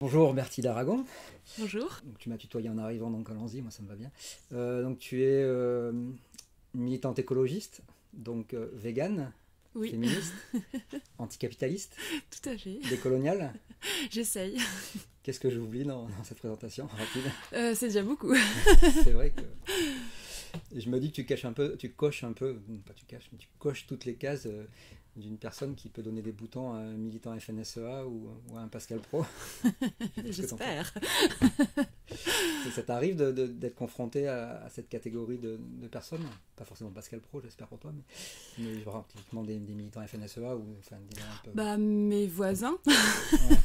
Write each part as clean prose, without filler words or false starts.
Bonjour Bertie d'Aragon. Bonjour. Donc, tu m'as tutoyé en arrivant, donc allons-y, moi ça me va bien. Donc tu es militante écologiste, donc végane, Oui, féministe, anticapitaliste, tout à fait. décoloniale. J'essaye. Qu'est-ce que j'oublie dans cette présentation rapide? C'est déjà beaucoup. C'est vrai que je me dis que tu caches un peu, tu coches un peu, pas tu caches, mais tu coches toutes les cases d'une personne qui peut donner des boutons à un militant FNSEA ou à un Pascal Pro. Qu'est-ce que t'en fais? J'espère. Ça t'arrive d'être confronté à cette catégorie de personnes? Pas forcément Pascal Pro, j'espère pour toi, mais genre, typiquement des militants FNSEA ou enfin, des gens un peu... Bah, mes voisins. Ouais,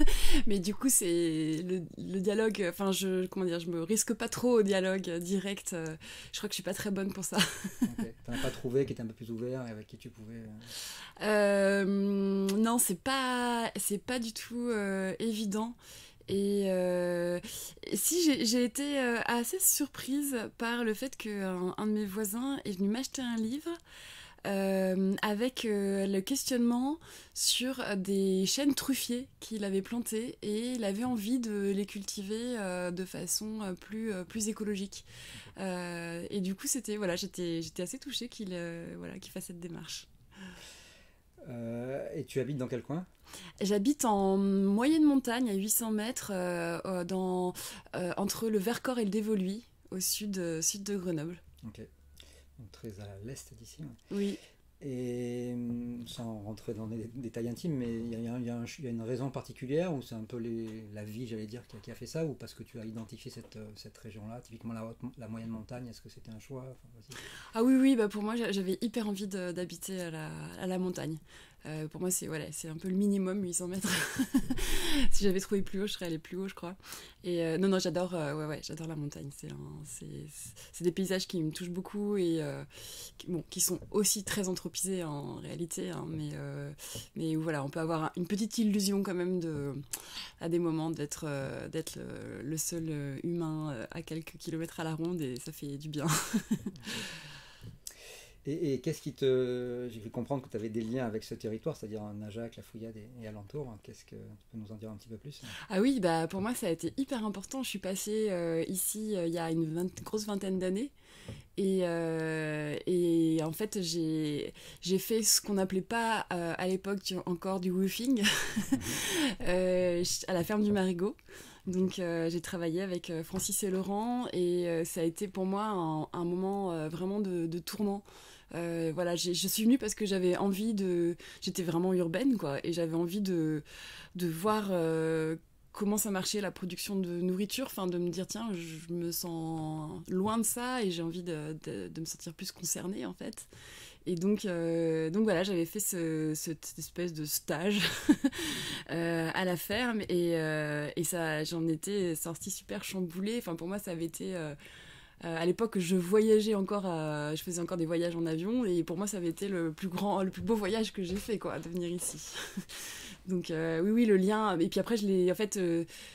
Mais du coup, c'est le dialogue. Enfin, comment dire, je me risque pas trop au dialogue direct. Je crois que je suis pas très bonne pour ça. ok. T'en as pas trouvé qui était un peu plus ouvert et avec qui tu pouvais... Non, c'est pas du tout évident. Et si j'ai été assez surprise par le fait qu'un de mes voisins est venu m'acheter un livre avec le questionnement sur des chênes truffiers qu'il avait plantés et il avait envie de les cultiver de façon plus écologique. Et du coup, voilà, j'étais assez touchée qu'il fasse cette démarche. Et tu habites dans quel coin? J'habite en moyenne montagne à 800 mètres entre le Vercors et le Dévoluy, au sud de Grenoble. Ok. Donc très à l'est d'ici. Ouais. Oui. Et sans rentrer dans des détails intimes, mais il y a une raison particulière ou c'est un peu la vie, j'allais dire, qui a fait ça, ou parce que tu as identifié cette région-là, typiquement la moyenne montagne, est-ce que c'était un choix? Enfin, vas-y. Ah oui, oui, bah pour moi, j'avais hyper envie d'habiter à la montagne. Pour moi, c'est un peu le minimum, 800 mètres. Si j'avais trouvé plus haut, je serais allée plus haut, je crois. Et non, non, j'adore ouais, j'adore la montagne. C'est des paysages qui me touchent beaucoup et qui sont aussi très anthropisés en réalité. Hein, mais voilà, on peut avoir une petite illusion quand même à des moments d'être le seul humain à quelques kilomètres à la ronde et ça fait du bien. Et qu'est-ce qui te... J'ai cru comprendre que tu avais des liens avec ce territoire, c'est-à-dire Najac, la Fouillade et alentour. Qu'est-ce que tu peux nous en dire un petit peu plus? Ah oui, bah pour moi ça a été hyper important. Je suis passée ici il y a une grosse vingtaine d'années et en fait j'ai fait ce qu'on n'appelait pas à l'époque encore du woofing à la ferme du Marigot. Donc j'ai travaillé avec Francis et Laurent et ça a été pour moi un moment vraiment de tournant. Voilà, je suis venue parce que j'avais envie de... J'étais vraiment urbaine, quoi, et j'avais envie de voir comment ça marchait la production de nourriture, enfin de me dire, tiens, je me sens loin de ça et j'ai envie de me sentir plus concernée, en fait. Et donc voilà, j'avais fait cette espèce de stage à la ferme et ça, j'en étais sortie super chamboulée. Enfin, pour moi, ça avait été... à l'époque, je voyageais encore, je faisais encore des voyages en avion et pour moi, ça avait été le plus beau voyage que j'ai fait, quoi, de venir ici. Donc oui, oui, le lien. Et puis après, en fait,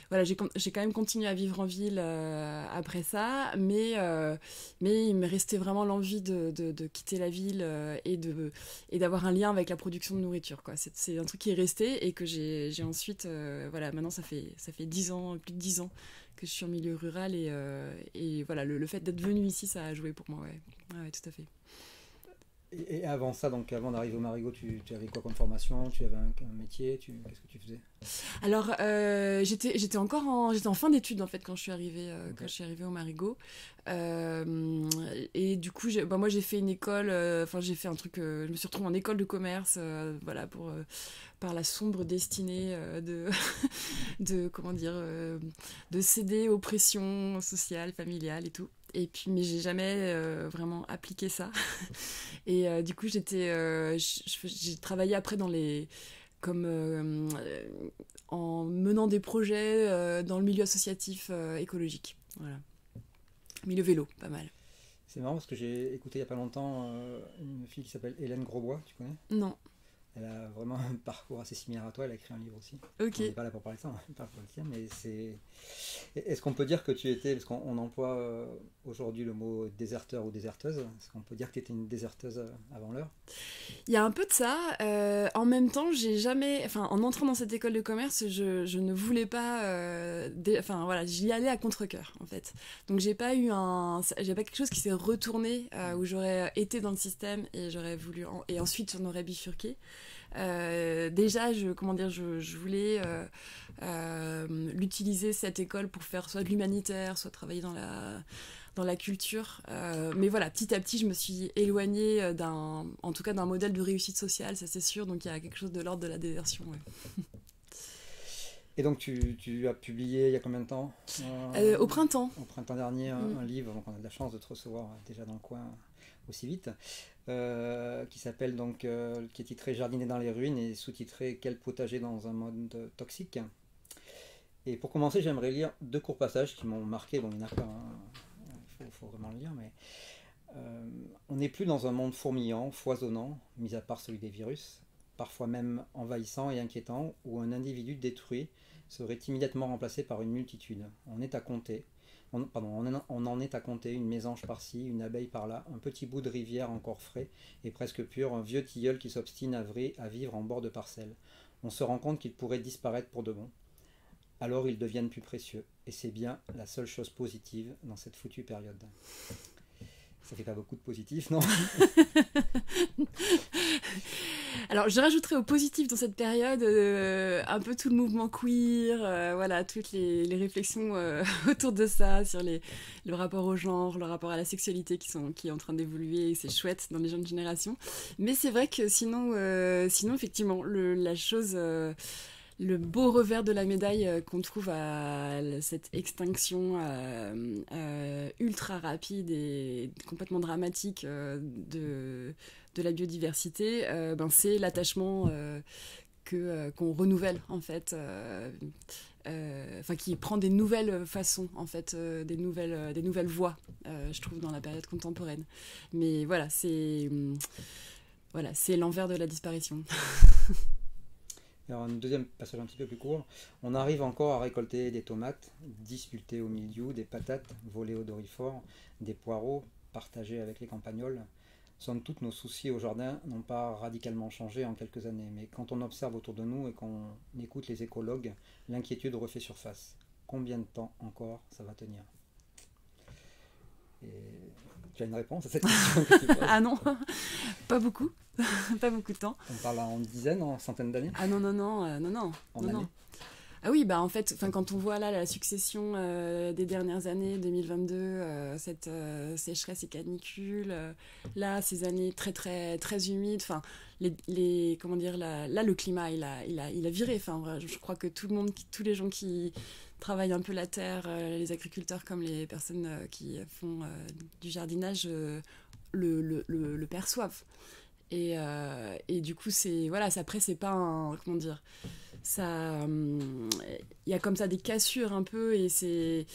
voilà, j'ai quand même continué à vivre en ville après ça, mais il me restait vraiment l'envie de quitter la ville et d'avoir un lien avec la production de nourriture, quoi. C'est un truc qui est resté et que j'ai ensuite, voilà, maintenant ça fait 10 ans, plus de 10 ans que je suis en milieu rural et voilà, le fait d'être venu ici, ça a joué pour moi, ouais. Ouais, tout à fait. Et avant ça, donc avant d'arriver au Marigot, tu avais quoi comme formation? Tu avais un métier? Qu'est-ce que tu faisais? Alors, j'étais en fin d'études en fait Ok. quand je suis arrivée au Marigot. Et du coup, moi j'ai fait une école, enfin j'ai fait un truc, je me suis retrouvée en école de commerce, voilà, par la sombre destinée comment dire, de céder aux pressions sociales, familiales et tout. Et puis, mais j'ai jamais vraiment appliqué ça. Et du coup, j'ai travaillé après comme en menant des projets dans le milieu associatif écologique. Voilà. Milieu vélo, pas mal. C'est marrant parce que j'ai écouté il n'y a pas longtemps une fille qui s'appelle Hélène Grosbois, tu connais? Non. Elle a vraiment un parcours assez similaire à toi, elle a écrit un livre aussi. Ok. On n'est pas là pour parler de ça, on parle pour le tien, mais c'est... Est-ce qu'on peut dire que tu étais, parce qu'on emploie aujourd'hui le mot déserteur ou déserteuse, est-ce qu'on peut dire que tu étais une déserteuse avant l'heure? Il y a un peu de ça. En même temps, j'ai jamais... Enfin, en entrant dans cette école de commerce, je ne voulais pas... Enfin, voilà, j'y allais à contre-cœur, en fait. Donc, j'ai pas quelque chose qui s'est retourné où j'aurais été dans le système et j'aurais voulu... Et ensuite, j'en aurais bifurqué. Déjà, je voulais l'utiliser, cette école, pour faire soit de l'humanitaire, soit travailler dans la culture. Mais voilà, petit à petit, je me suis éloignée en tout cas d'un modèle de réussite sociale, ça c'est sûr. Donc il y a quelque chose de l'ordre de la désertion. Ouais. Et donc tu as publié il y a combien de temps Au printemps. Au printemps dernier, un livre, donc on a de la chance de te recevoir déjà dans le coin aussi vite, qui s'appelle donc, qui est titré Jardiner dans les ruines et sous-titré Quel potager dans un monde toxique. Et pour commencer, j'aimerais lire 2 courts passages qui m'ont marqué. Bon, il n'y en a pas, il faut vraiment le lire, mais on n'est plus dans un monde fourmillant, foisonnant, mis à part celui des virus, parfois même envahissant et inquiétant, où un individu détruit serait immédiatement remplacé par une multitude. On est à compter. On en est à compter une mésange par-ci, une abeille par-là, un petit bout de rivière encore frais et presque pur, un vieux tilleul qui s'obstine à vivre en bord de parcelle. On se rend compte qu'il pourrait disparaître pour de bon. Alors ils deviennent plus précieux. Et c'est bien la seule chose positive dans cette foutue période. Ça fait pas beaucoup de positif, non? Alors, je rajouterais au positif dans cette période un peu tout le mouvement queer, voilà, toutes les réflexions autour de ça, sur le rapport au genre, le rapport à la sexualité qui est en train d'évoluer, et c'est chouette dans les jeunes générations. Mais c'est vrai que sinon effectivement, la chose... le beau revers de la médaille qu'on trouve à cette extinction ultra rapide et complètement dramatique de la biodiversité, c'est l'attachement qu'on renouvelle en fait, qui prend des nouvelles façons en fait, des nouvelles voies, je trouve, dans la période contemporaine. Mais voilà, c'est l'envers de la disparition. Alors, un deuxième passage un petit peu plus court. On arrive encore à récolter des tomates, disputées au milieu, des patates, volées au dorifort, des poireaux, partagés avec les campagnols. Somme toute, nos soucis au jardin n'ont pas radicalement changé en quelques années, mais quand on observe autour de nous et qu'on écoute les écologues, l'inquiétude refait surface. Combien de temps encore ça va tenir? Et tu as une réponse à cette question que tu poses? Ah non, pas beaucoup. Pas beaucoup de temps. On parle en dizaines, en centaines d'années? Ah non. En années? Ah oui, en fait, quand on voit là la succession des dernières années, 2022, cette sécheresse et canicule, là, ces années très très très humides, comment dire, là, le climat il a viré. Je crois que tous les gens qui travaillent un peu la terre, les agriculteurs comme les personnes qui font du jardinage, le perçoivent. Et du coup, après, c'est pas un... Comment dire, ça... Il y a comme ça des cassures un peu, et c'est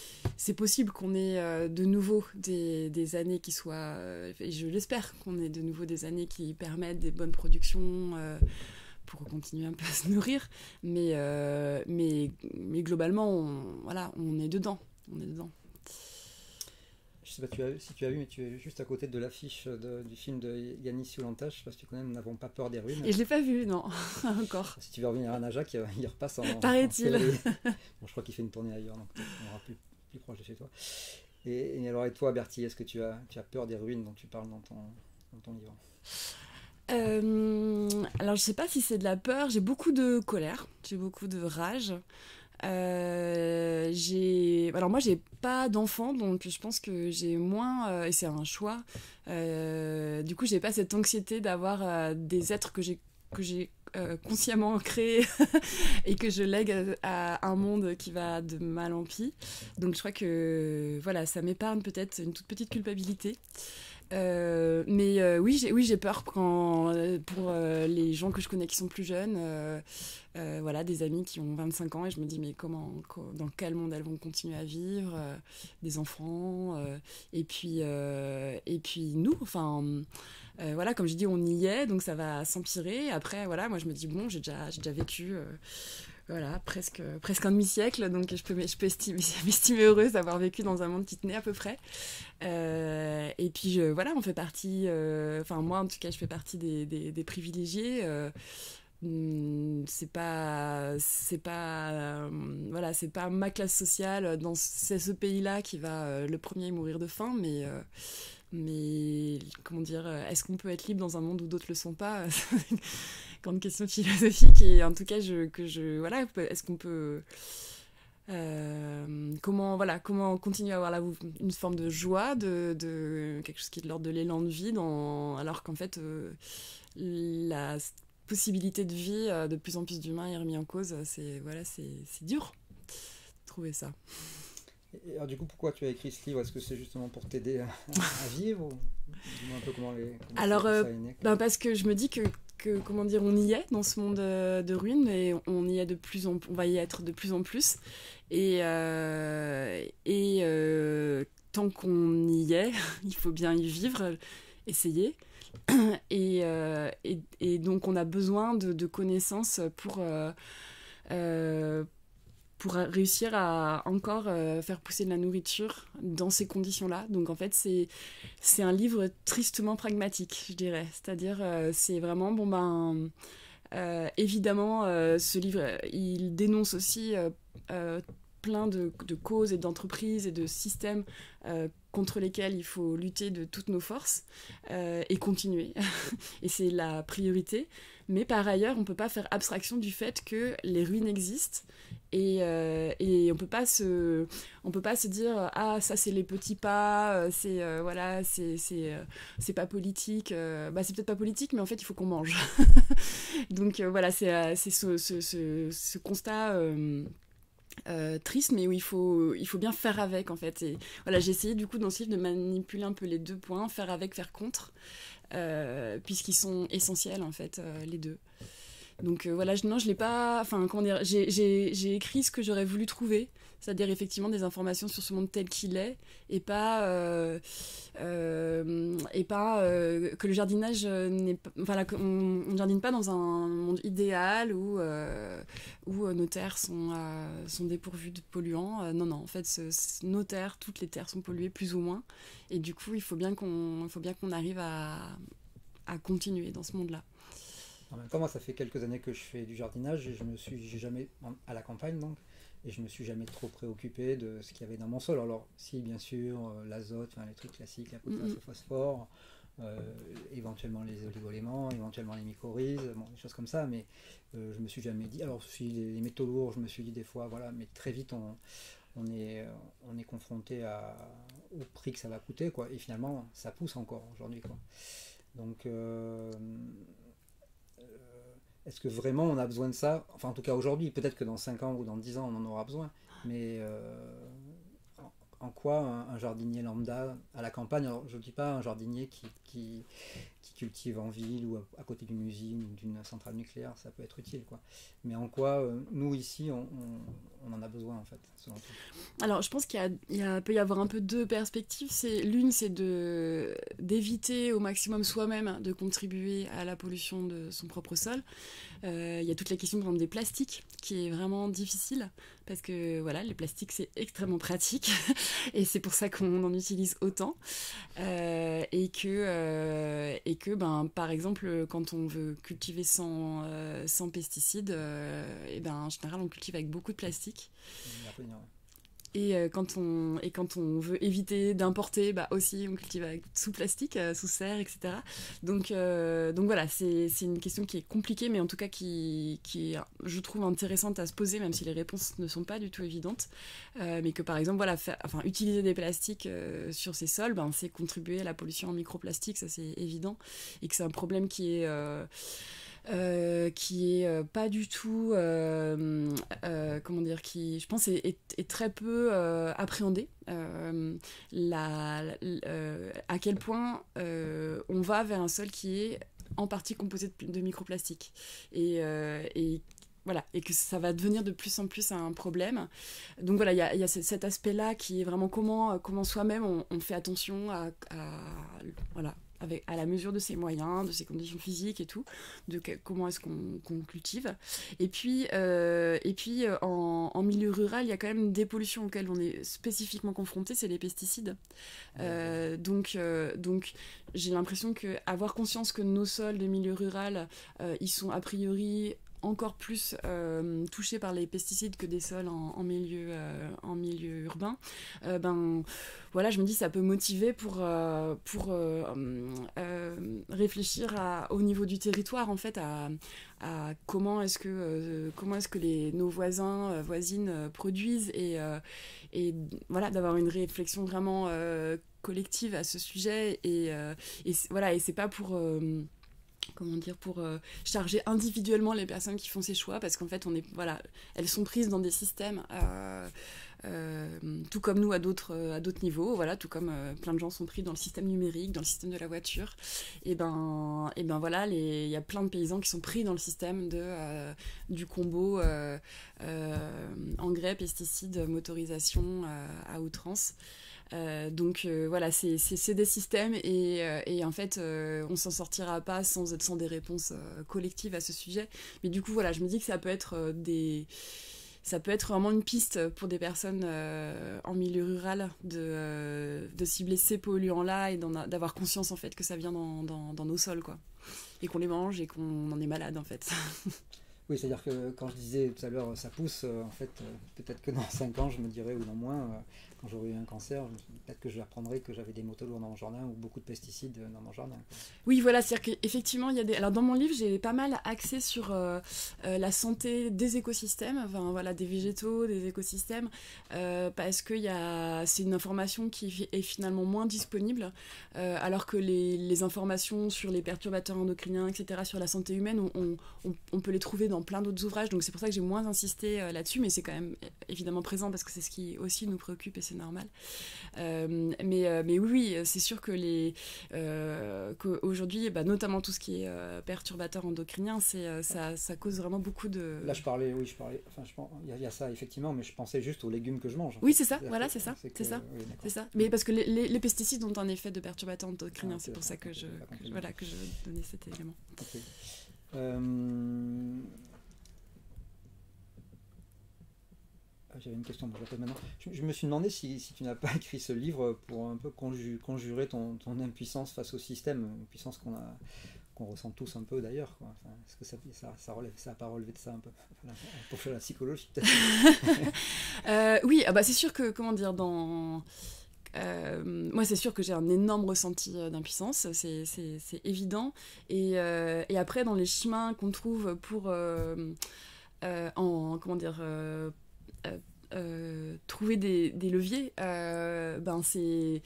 possible qu'on ait de nouveau des années qui soient... et je l'espère qu'on ait de nouveau des années qui permettent des bonnes productions pour continuer un peu à se nourrir. Mais globalement, on est dedans. On est dedans. Je sais pas si tu as vu, mais tu es juste à côté de l'affiche du film de Yanis Sioulanta. Je sais pas si tu connais, Nous n'avons pas peur des ruines. Et je l'ai pas vu, non, encore. Si tu veux revenir à Najac, il repasse en... Paraît-il. Bon, je crois qu'il fait une tournée ailleurs, donc on aura plus proche de chez toi. Et alors, et toi, Bertie, est-ce que tu as peur des ruines dont tu parles dans ton livre? Alors, je sais pas si c'est de la peur. J'ai beaucoup de colère, j'ai beaucoup de rage. Alors moi j'ai pas d'enfant, donc je pense que j'ai moins et c'est un choix, du coup j'ai pas cette anxiété d'avoir des êtres que j'ai consciemment créés et que je lègue à un monde qui va de mal en pis. Donc je crois que ça m'épargne peut-être une toute petite culpabilité. Oui, j'ai peur pour les gens que je connais qui sont plus jeunes, voilà, des amis qui ont 25 ans, et je me dis, mais dans quel monde elles vont continuer à vivre, des enfants, et puis nous, enfin, voilà, comme je dis, on y est, donc ça va s'empirer. Après, voilà, moi je me dis, bon, j'ai déjà vécu. Voilà, presque un demi-siècle, donc je peux m'estimer heureuse d'avoir vécu dans un monde qui tenait à peu près. Et puis voilà, on fait partie, enfin moi en tout cas, je fais partie des privilégiés. Voilà, c'est pas ma classe sociale c'est ce pays-là qui va le premier mourir de faim, mais comment dire, est-ce qu'on peut être libre dans un monde où d'autres le sont pas? Grande question philosophique. Et en tout cas, voilà, est-ce qu'on peut comment continuer à avoir une forme de joie, de quelque chose qui est de l'ordre de l'élan de vie, alors qu'en fait la possibilité de vie de plus en plus d'humains est remise en cause. C'est dur de trouver ça. Et alors du coup, pourquoi tu as écrit ce livre? Est-ce que c'est justement pour t'aider à vivre, ou dis-moi un peu comment Alors, ça est né, parce que je me dis que comment dire, on y est dans ce monde de ruines, et on y est on va y être de plus en plus, et tant qu'on y est, il faut bien y vivre, essayer. Et donc on a besoin de connaissances pour réussir à encore faire pousser de la nourriture dans ces conditions-là. Donc en fait, c'est un livre tristement pragmatique, je dirais. C'est-à-dire, c'est vraiment, évidemment, ce livre, il dénonce aussi plein de causes et d'entreprises et de systèmes contre lesquels il faut lutter de toutes nos forces et continuer. Et c'est la priorité. Mais par ailleurs, on ne peut pas faire abstraction du fait que les ruines existent, et on peut pas se dire, ah, ça c'est les petits pas, voilà, c'est pas politique. C'est peut-être pas politique, mais en fait il faut qu'on mange. Donc voilà, c'est ce constat triste, mais où il faut bien faire avec, en fait. Et voilà, j'ai essayé du coup dans ce livre de manipuler un peu les deux points, faire avec, faire contre, puisqu'ils sont essentiels, en fait, les deux. Donc voilà, non, je l'ai pas. Enfin, comment dire, j'ai écrit ce que j'aurais voulu trouver, c'est-à-dire effectivement des informations sur ce monde tel qu'il est, et pas que le jardinage n'est pas. Enfin, on ne jardine pas dans un monde idéal où nos terres sont dépourvues de polluants. Non, en fait, nos terres, toutes les terres sont polluées plus ou moins, et du coup, il faut bien qu'on arrive à continuer dans ce monde-là. En même temps, moi, ça fait quelques années que je fais du jardinage, et j'ai jamais, à la campagne donc, et je me suis jamais trop préoccupé de ce qu'il y avait dans mon sol. Alors, si, bien sûr, l'azote, les trucs classiques, la potasse, le phosphore, éventuellement les oligoéléments, éventuellement les mycorhizes, des choses comme ça, mais je me suis jamais dit. Alors, si les métaux lourds, je me suis dit des fois, voilà, mais très vite, on est confronté au prix que ça va coûter, quoi, et finalement, ça pousse encore aujourd'hui, quoi. Donc, est-ce que vraiment on a besoin de ça? Enfin, en tout cas aujourd'hui, peut-être que dans 5 ans ou dans 10 ans on en aura besoin, mais en quoi un jardinier lambda à la campagne, alors je ne dis pas un jardinier qui cultive en ville ou à côté d'une usine ou d'une centrale nucléaire, ça peut être utile, quoi. Mais en quoi nous ici on en a besoin, en fait, selon toi? Alors je pense qu'il peut y avoir un peu deux perspectives. L'une, c'est d'éviter au maximum soi-même de contribuer à la pollution de son propre sol. Il y a toute la question, par exemple, des plastiques, qui est vraiment difficile, parce que voilà, les plastiques c'est extrêmement pratique et c'est pour ça qu'on en utilise autant, et que par exemple, quand on veut cultiver sans pesticides, en général on cultive avec beaucoup de plastique. Et quand on veut éviter d'importer, aussi on cultive sous plastique, sous serre, etc. Donc voilà, c'est une question qui est compliquée, mais en tout cas qui est, je trouve, intéressante à se poser, même si les réponses ne sont pas du tout évidentes. Mais que par exemple, voilà, utiliser des plastiques sur ces sols, c'est contribuer à la pollution en microplastiques, ça c'est évident, et que c'est un problème qui est qui est pas du tout, comment dire, qui, je pense, est très peu appréhendé. À quel point on va vers un sol qui est en partie composé de microplastiques. Et voilà, et que ça va devenir de plus en plus un problème. Donc voilà, il y a cet aspect-là qui est vraiment comment soi-même on fait attention voilà, à la mesure de ses moyens, de ses conditions physiques et tout, comment est-ce qu'on cultive. Et puis en milieu rural, il y a quand même des pollutions auxquelles on est spécifiquement confronté, c'est les pesticides. Donc j'ai l'impression qu'avoir conscience que nos sols de milieu rural, ils sont a priori encore plus touchés par les pesticides que des sols en milieu urbain, voilà, je me dis ça peut motiver pour réfléchir au niveau du territoire en fait à comment est-ce que nos voisins voisines produisent et voilà, d'avoir une réflexion vraiment collective à ce sujet et voilà, et c'est pas pour pour charger individuellement les personnes qui font ces choix, parce qu'en fait voilà, elles sont prises dans des systèmes tout comme nous à d'autres niveaux, voilà, tout comme plein de gens sont pris dans le système numérique, dans le système de la voiture, et voilà, il y a plein de paysans qui sont pris dans le système du combo engrais, pesticides, motorisation à outrance. Donc voilà, c'est des systèmes et en fait on s'en sortira pas sans des réponses collectives à ce sujet. Mais du coup voilà, je me dis que ça peut être vraiment une piste pour des personnes en milieu rural de cibler ces polluants-là et d'avoir conscience en fait que ça vient dans nos sols, quoi, et qu'on les mange et qu'on en est malade en fait. Oui, c'est-à-dire que quand je disais tout à l'heure ça pousse, en fait, peut-être que dans 5 ans je me dirais, ou dans moins, quand j'aurai eu un cancer, peut-être que je apprendrai que j'avais des métaux lourds dans mon jardin ou beaucoup de pesticides dans mon jardin. Oui, voilà, c'est-à-dire qu'effectivement, il y a alors dans mon livre, j'ai pas mal axé sur la santé des écosystèmes, enfin voilà, des végétaux, des écosystèmes, parce que c'est une information qui est finalement moins disponible, alors que les informations sur les perturbateurs endocriniens, etc., sur la santé humaine, on peut les trouver dans plein d'autres ouvrages, donc c'est pour ça que j'ai moins insisté là-dessus, mais c'est quand même évidemment présent parce que c'est ce qui aussi nous préoccupe et c'est normal. Mais oui, c'est sûr que qu'aujourd'hui, notamment tout ce qui est perturbateur endocrinien, ça cause vraiment beaucoup de... Là, je parlais, enfin, il y a ça effectivement, mais je pensais juste aux légumes que je mange. Oui, c'est ça, voilà, c'est ça. Oui, ça. Mais parce que les pesticides ont un effet de perturbateur endocrinien, c'est pour ça que je donnais cet élément. Okay. J'avais une question, je l'appelle maintenant. Je me suis demandé si tu n'as pas écrit ce livre pour un peu conjurer ton impuissance face au système, une puissance qu'on ressent tous un peu d'ailleurs, quoi. Enfin, est-ce que ça n'a pas relevé de ça un peu pour faire la psychologie peut-être? Oui, c'est sûr que, comment dire, moi, c'est sûr que j'ai un énorme ressenti d'impuissance, c'est évident. Et après, dans les chemins qu'on trouve pour trouver des leviers, c'est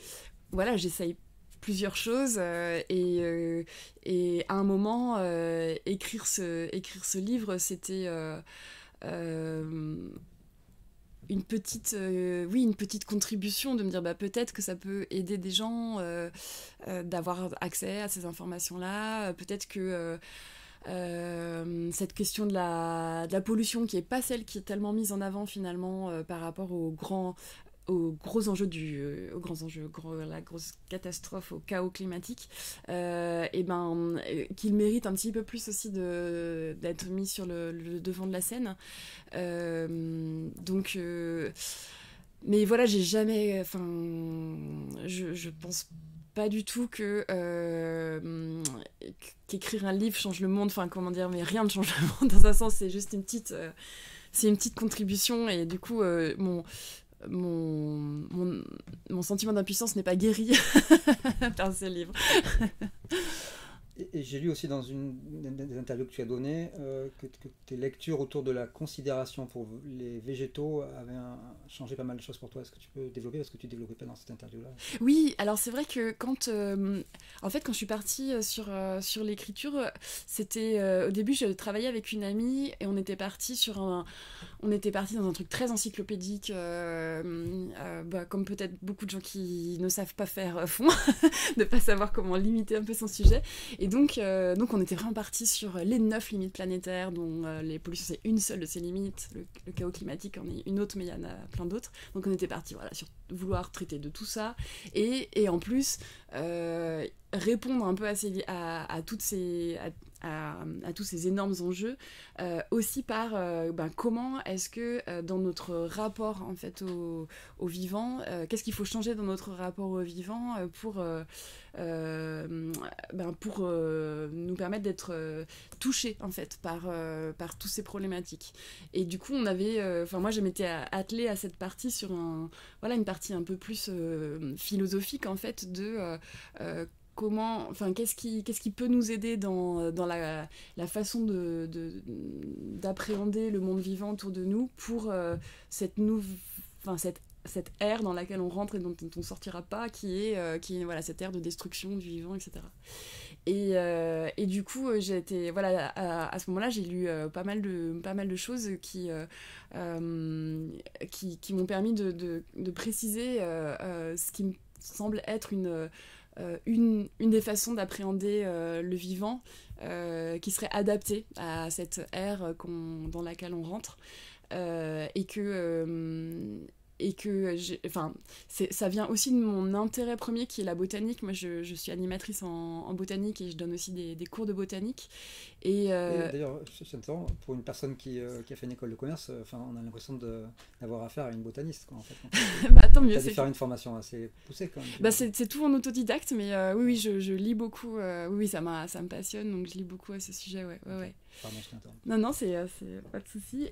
voilà, j'essaye plusieurs choses et à un moment écrire ce livre, c'était une petite contribution, de me dire peut-être que ça peut aider des gens d'avoir accès à ces informations-là, peut-être que cette question de la pollution, qui n'est pas celle qui est tellement mise en avant finalement par rapport aux gros enjeux la grosse catastrophe, au chaos climatique, qu'il mérite un petit peu plus aussi d'être mis sur le devant de la scène. Mais voilà, j'ai jamais, je pense pas du tout qu'écrire un livre change le monde, mais rien ne change le monde dans un sens, c'est juste une petite contribution, et du coup mon sentiment d'impuissance n'est pas guéri par ce livre. Et j'ai lu aussi dans des interviews que tu as données que tes lectures autour de la considération pour les végétaux avaient changé pas mal de choses pour toi. Est-ce que tu peux développer parce que tu ne développais pas dans cette interview-là? Oui, alors c'est vrai que en fait, quand je suis partie sur l'écriture, c'était au début, je travaillais avec une amie et on était parti dans un truc très encyclopédique, comme peut-être beaucoup de gens qui ne savent pas faire font, de pas savoir comment limiter un peu son sujet. Et donc on était vraiment parti sur les 9 limites planétaires, dont les pollutions c'est une seule de ces limites, le chaos climatique en est une autre, mais il y en a plein d'autres. Donc on était parti sur vouloir traiter de tout ça, et en plus répondre un peu à tous ces énormes enjeux, aussi par comment est-ce que dans notre rapport en fait au vivant, qu'est-ce qu'il faut changer dans notre rapport au vivant pour nous permettre d'être touchés en fait par toutes ces problématiques. Et du coup moi je m'étais attelée à cette partie sur une partie un peu plus philosophique en fait de qu'est-ce qui peut nous aider dans la façon d'appréhender le monde vivant autour de nous pour cette ère dans laquelle on rentre et dont on ne sortira pas, qui est voilà, cette ère de destruction du vivant, etc. Et du coup, j'ai été, voilà, à ce moment-là, j'ai lu pas mal de choses qui m'ont permis de préciser ce qui me semble être une des façons d'appréhender le vivant qui serait adaptée à cette ère dans laquelle on rentre, et que ça vient aussi de mon intérêt premier qui est la botanique. Moi je suis animatrice en botanique et je donne aussi des cours de botanique. Et d'ailleurs, pour une personne qui a fait une école de commerce, on a l'impression d'avoir affaire à une botaniste, quoi, en fait. Tant mieux. Tu as dû faire une formation assez poussée quand même. C'est tout en autodidacte, mais oui, je lis beaucoup. Oui, ça me passionne, donc je lis beaucoup à ce sujet. Ouais. Pardon, je t'interromps. Non, c'est pas de souci.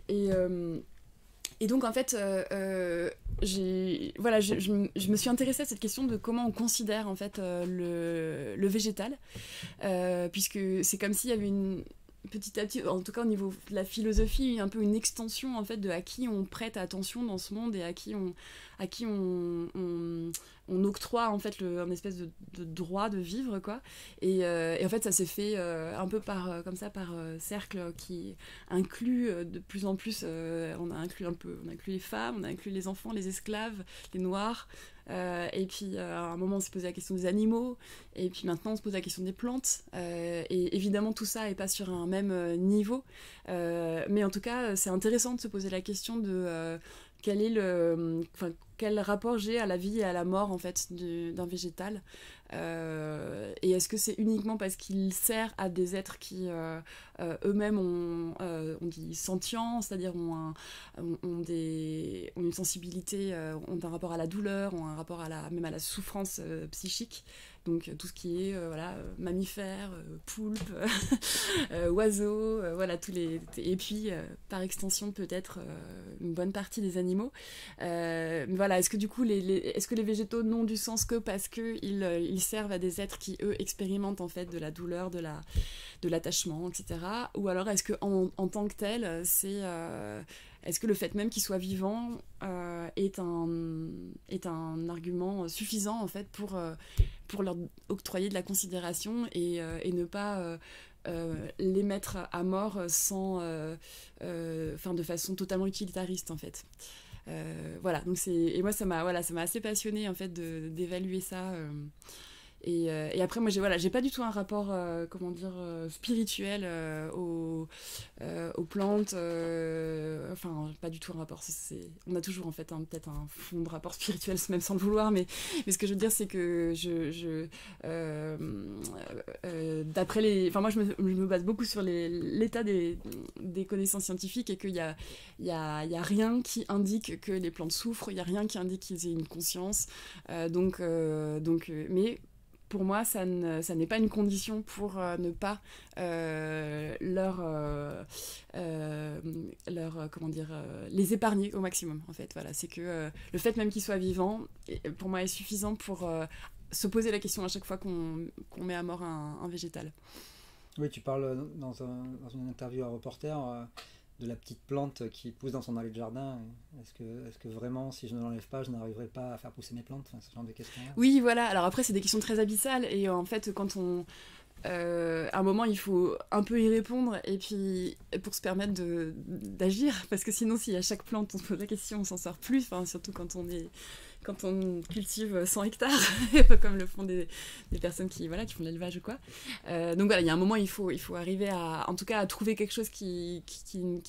Et donc en fait, je me suis intéressée à cette question de comment on considère en fait le végétal, puisque c'est comme s'il y avait petit à petit, en tout cas au niveau de la philosophie, un peu une extension en fait de à qui on prête attention dans ce monde et à qui on octroie en fait un espèce de droit de vivre, quoi. Et en fait ça s'est fait un peu par cercle qui inclut de plus en plus, on a inclus les femmes, on a inclus les enfants, les esclaves, les noirs, et puis à un moment on s'est posé la question des animaux, et puis maintenant on se pose la question des plantes, et évidemment tout ça est pas sur un même niveau, mais en tout cas c'est intéressant de se poser la question de quel rapport j'ai à la vie et à la mort en fait d'un végétal, et est-ce que c'est uniquement parce qu'il sert à des êtres qui eux-mêmes on dit sentients, c'est-à-dire ont une sensibilité, ont un rapport à la douleur, ont un rapport même à la souffrance psychique, donc tout ce qui est mammifères, poulpes, oiseaux, voilà et puis par extension peut-être une bonne partie des animaux. Mais voilà, est-ce que du coup est-ce que les végétaux n'ont du sens que parce que ils servent à des êtres qui eux expérimentent en fait de la douleur, de l'attachement, etc. Ou alors est-ce que en tant que tel est-ce que le fait même qu'ils soient vivants est un argument suffisant en fait pour leur octroyer de la considération et ne pas les mettre à mort de façon totalement utilitariste en fait. Voilà, donc et moi ça m'a assez passionnée en fait d'évaluer ça. Et après moi j'ai pas du tout un rapport spirituel aux plantes, pas du tout un rapport, on a toujours en fait peut-être un fond de rapport spirituel même sans le vouloir, mais ce que je veux dire c'est que moi je me base beaucoup sur l'état des connaissances scientifiques, et qu'il y a rien qui indique que les plantes souffrent, il y a rien qui indique qu'ils aient une conscience, mais pour moi, ça n'est pas une condition pour ne pas les épargner au maximum. En fait, voilà, c'est que le fait même qu'ils soient vivants, pour moi, est suffisant pour se poser la question à chaque fois qu'on met à mort un végétal. Oui, tu parles dans une interview à Reporter de la petite plante qui pousse dans son allée de jardin. Est-ce que vraiment, si je ne l'enlève pas, je n'arriverai pas à faire pousser mes plantes, enfin, ce genre de questions-là. Oui, voilà. Alors après, c'est des questions très abyssales. Et en fait, à un moment, il faut un peu y répondre. Et puis, pour se permettre d'agir. Parce que sinon, si à chaque plante, on se pose la question, on s'en sort plus. Enfin, surtout quand on cultive 100 hectares, comme le font des personnes qui font de l'élevage ou quoi. Donc voilà, il y a un moment, il faut arriver en tout cas, à trouver quelque chose qui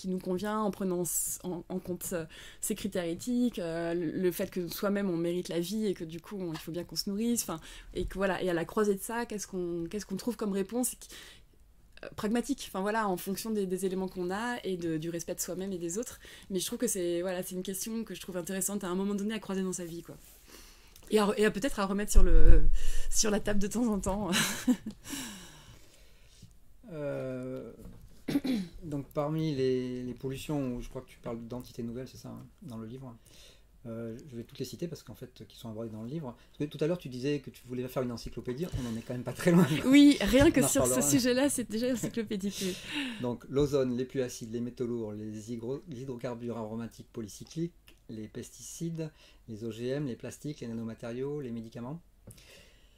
nous convient en prenant en compte ces critères éthiques, le fait que soi-même on mérite la vie et que du coup, il faut bien qu'on se nourrisse. Et que voilà, et à la croisée de ça, qu'est-ce qu'on trouve comme réponse pragmatique, en fonction des éléments qu'on a et du respect de soi-même et des autres. Mais je trouve que c'est une question que je trouve intéressante à un moment donné à croiser dans sa vie, quoi. Et peut-être à remettre sur la table de temps en temps. Donc parmi les pollutions, où je crois que tu parles d'entités nouvelles, c'est ça, hein, dans le livre. Je vais toutes les citer parce qu'en fait, qui sont abordées dans le livre. Parce que tout à l'heure, tu disais que tu voulais faire une encyclopédie. On n'en est quand même pas très loin. Oui, rien que sur ce sujet-là, c'est déjà encyclopédique. Donc, l'ozone, les pluies acides, les métaux lourds, les hydrocarbures aromatiques polycycliques, les pesticides, les OGM, les plastiques, les nanomatériaux, les médicaments.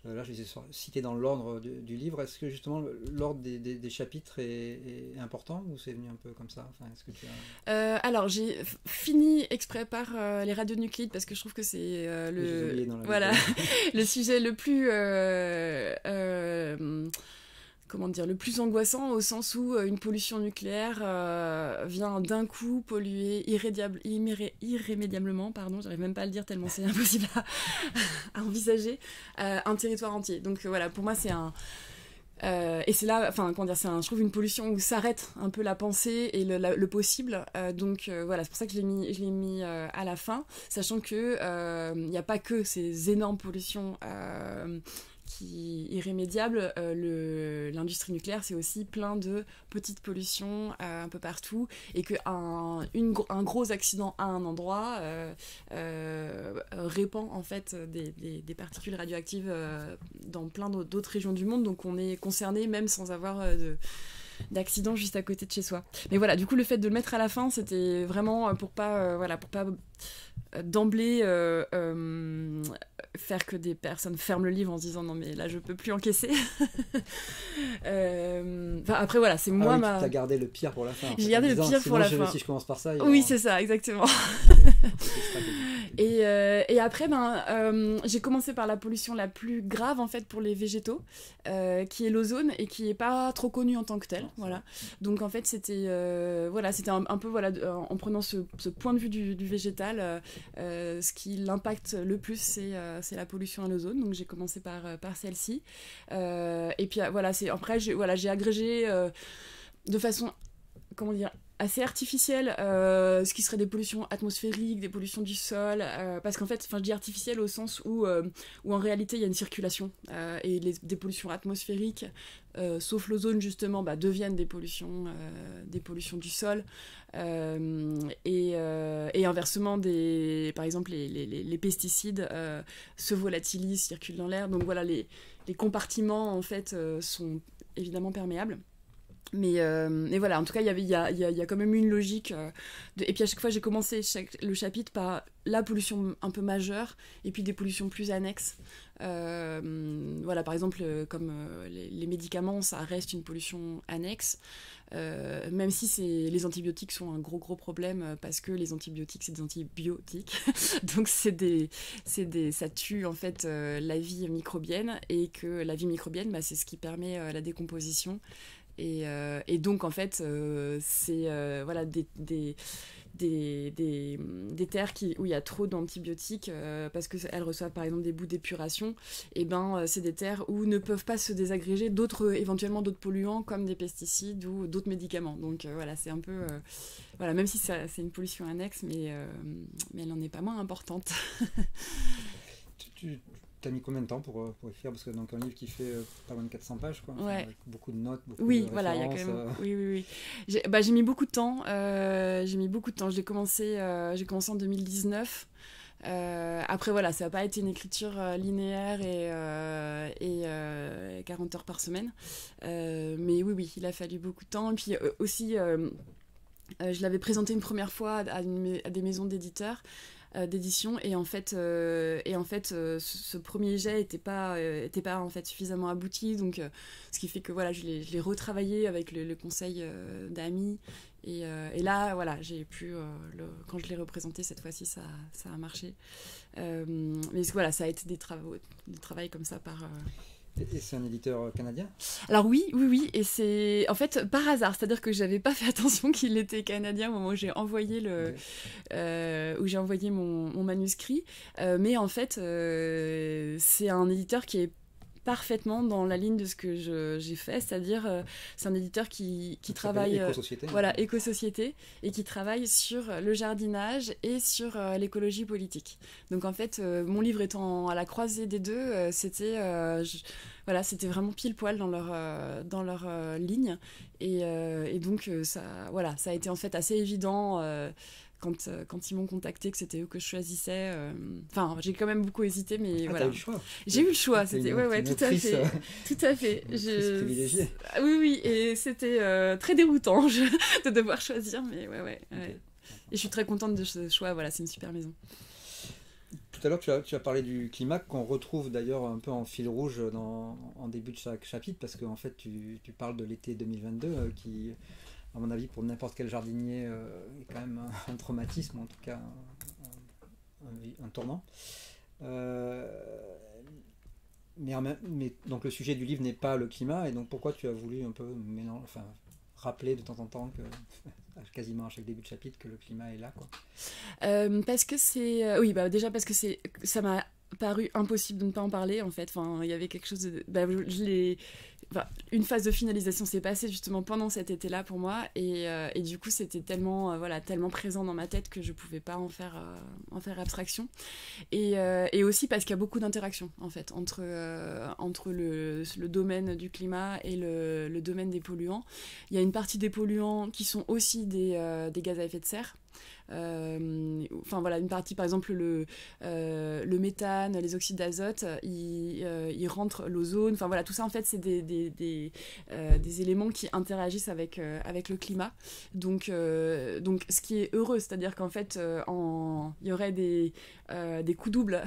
Là, je les ai cités dans l'ordre du livre. Est-ce que justement l'ordre des chapitres est important ou c'est venu un peu comme ça? Est-ce que tu as... Alors, j'ai fini exprès par les radionuclides parce que je trouve que c'est le sujet le plus... le plus angoissant, au sens où une pollution nucléaire vient d'un coup polluer irrémédiablement, j'arrive même pas à le dire tellement c'est impossible à envisager, un territoire entier. Donc voilà, pour moi c'est et c'est là, je trouve une pollution où s'arrête un peu la pensée et le possible. Donc voilà, c'est pour ça que je l'ai mis à la fin, sachant que il n'y a pas que ces énormes pollutions irrémédiable, l'industrie nucléaire, c'est aussi plein de petites pollutions un peu partout, et qu'un gros accident à un endroit répand en fait des particules radioactives dans plein d'autres régions du monde, donc on est concerné même sans avoir d'accident juste à côté de chez soi. Mais voilà, du coup le fait de le mettre à la fin, c'était vraiment pour pas d'emblée faire que des personnes ferment le livre en se disant non mais là je peux plus encaisser. Après voilà, c'est moi tu as gardé le pire pour la fin. J'ai gardé le pire pour la fin. Si je commence par ça. Oui, c'est ça, exactement. Et après, j'ai commencé par la pollution la plus grave en fait pour les végétaux, qui est l'ozone et qui est pas trop connue en tant que telle. Voilà. Donc en fait, c'était un peu en prenant ce point de vue du végétal, ce qui l'impacte le plus, c'est la pollution à l'ozone. Donc j'ai commencé par celle-ci. Et puis après, j'ai agrégé de façon, comment dire, assez artificielle, ce qui serait des pollutions atmosphériques, des pollutions du sol, parce qu'en fait, je dis artificielle au sens où en réalité il y a une circulation, et des pollutions atmosphériques, sauf l'ozone justement, deviennent des pollutions du sol, et inversement, par exemple les pesticides se volatilisent, circulent dans l'air, donc voilà, les compartiments en fait sont évidemment perméables. Mais voilà, en tout cas, il y a quand même une logique. Et puis à chaque fois, j'ai commencé le chapitre par la pollution un peu majeure, et puis des pollutions plus annexes. Par exemple, comme les médicaments, ça reste une pollution annexe. Même si les antibiotiques sont un gros problème, parce que les antibiotiques, c'est des antibiotiques. Donc ça tue en fait la vie microbienne, et que la vie microbienne, c'est ce qui permet la décomposition. Et donc en fait c'est des terres où il y a trop d'antibiotiques, parce qu'elles reçoivent par exemple des bouts d'épuration, et c'est des terres où ne peuvent pas se désagréger éventuellement d'autres polluants comme des pesticides ou d'autres médicaments. Donc c'est un peu même si c'est une pollution annexe, mais elle n'en est pas moins importante. Tu as mis combien de temps pour écrire? Parce que donc un livre qui fait pas loin de 400 pages, quoi. Ouais. Avec beaucoup de notes, beaucoup de références. Voilà, il y a quand même... Oui. J'ai mis beaucoup de temps. J'ai commencé en 2019. après, voilà, ça n'a pas été une écriture linéaire et 40 heures par semaine. Mais oui, il a fallu beaucoup de temps. Et puis aussi, je l'avais présenté une première fois à des maisons d'édition ce premier jet était pas en fait suffisamment abouti, donc ce qui fait que voilà, je l'ai retravaillé avec le conseil d'amis et là voilà, j'ai pu quand je l'ai représenté cette fois-ci, ça a marché, mais voilà, ça a été des travail comme ça par Et c'est un éditeur canadien? Alors oui, et c'est en fait par hasard, c'est-à-dire que j'avais pas fait attention qu'il était canadien au moment où j'ai envoyé mon manuscrit, mais en fait c'est un éditeur qui est parfaitement dans la ligne de ce que j'ai fait, c'est-à-dire c'est un éditeur qui travaille éco-société, et qui travaille sur le jardinage et sur l'écologie politique. Donc en fait mon livre étant à la croisée des deux, c'était vraiment pile poil dans leur ligne, et donc ça a été en fait assez évident quand ils m'ont contacté que c'était eux que je choisissais. Enfin, j'ai quand même beaucoup hésité, mais voilà. T'as eu le choix. J'ai eu le choix, c'était tout à fait. Tout à fait. Privilégiée. Oui, et c'était très déroutant de devoir choisir, mais ouais. Okay. Et je suis très contente de ce choix, voilà, c'est une super maison. Tout à l'heure, tu as parlé du climat, qu'on retrouve d'ailleurs un peu en fil rouge en début de chaque chapitre, parce qu'en fait, tu parles de l'été 2022 qui, à mon avis, pour n'importe quel jardinier, est quand même un traumatisme, en tout cas un tournant. Mais donc le sujet du livre n'est pas le climat, et donc pourquoi tu as voulu un peu rappeler de temps en temps que quasiment à chaque début de chapitre que le climat est là, quoi. Parce que c'est déjà parce que ça m'a paru impossible de ne pas en parler, en fait. Enfin, il y avait quelque chose de une phase de finalisation s'est passée justement pendant cet été-là pour moi, et du coup c'était tellement présent dans ma tête que je pouvais pas en faire abstraction, et aussi parce qu'il y a beaucoup d'interactions en fait entre le domaine du climat et le domaine des polluants. Il y a une partie des polluants qui sont aussi des gaz à effet de serre. Une partie, par exemple le méthane, les oxydes d'azote, ils rentrent l'ozone, tout ça en fait c'est des éléments qui interagissent avec le climat, donc ce qui est heureux, c'est-à-dire qu'en fait il y aurait des coups doubles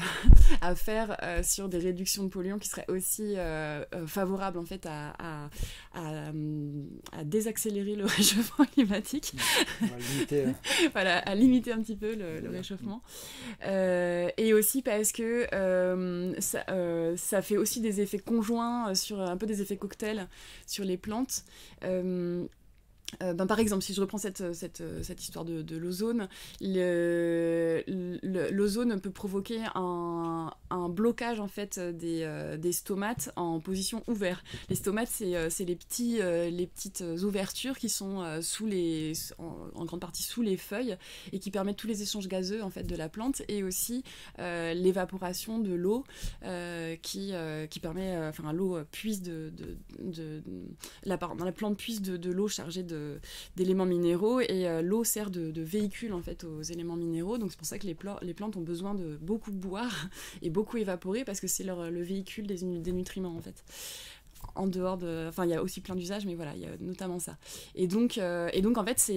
à faire sur des réductions de polluants qui seraient aussi favorables en fait à désaccélérer le réchauffement climatique. À limiter un petit peu le réchauffement, et aussi parce que ça fait aussi des effets conjoints, sur un peu des effets cocktails sur les plantes. Par exemple, si je reprends cette histoire de l'ozone, l'ozone peut provoquer un blocage en fait des stomates en position ouverte. Les stomates, c'est les petites ouvertures qui sont en grande partie sous les feuilles, et qui permettent tous les échanges gazeux en fait de la plante, et aussi l'évaporation de l'eau qui permet, l'eau puise la plante puise de l'eau chargée d'éléments minéraux, et l'eau sert de véhicule en fait aux éléments minéraux, donc c'est pour ça que les plantes ont besoin de beaucoup boire et beaucoup évaporer, parce que c'est le véhicule des nutriments en fait. En dehors il y a aussi plein d'usages, mais voilà, il y a notamment ça. Et donc en fait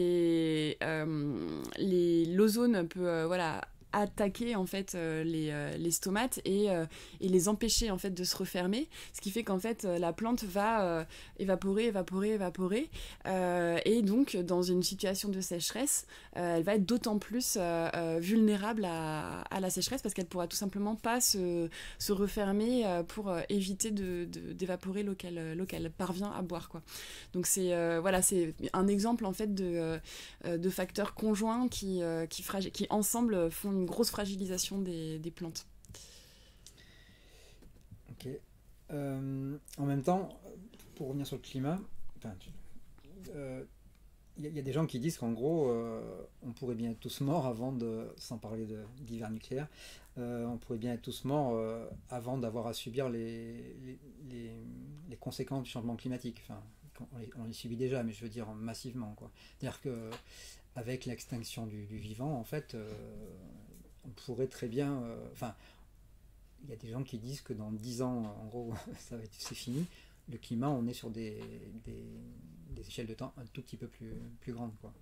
l'ozone peut attaquer en fait les stomates et les empêcher en fait de se refermer, ce qui fait qu'en fait la plante va évaporer, et donc dans une situation de sécheresse, elle va être d'autant plus vulnérable à la sécheresse, parce qu'elle pourra tout simplement pas se refermer pour éviter d'évaporer l'eau qu'elle parvient à boire, quoi. Donc c'est un exemple en fait de facteurs conjoints qui ensemble font une grosse fragilisation des plantes. Ok. En même temps, pour revenir sur le climat, il y a des gens qui disent qu'en gros, on pourrait bien être tous morts sans parler d'hiver nucléaire, on pourrait bien être tous morts avant d'avoir à subir les conséquences du changement climatique. Enfin, on les subit déjà, mais je veux dire massivement, quoi. C'est-à-dire que avec l'extinction du vivant, en fait, on pourrait très bien... Enfin, il y a des gens qui disent que dans 10 ans, en gros, c'est fini. Le climat, on est sur des échelles de temps un tout petit peu plus grandes, quoi.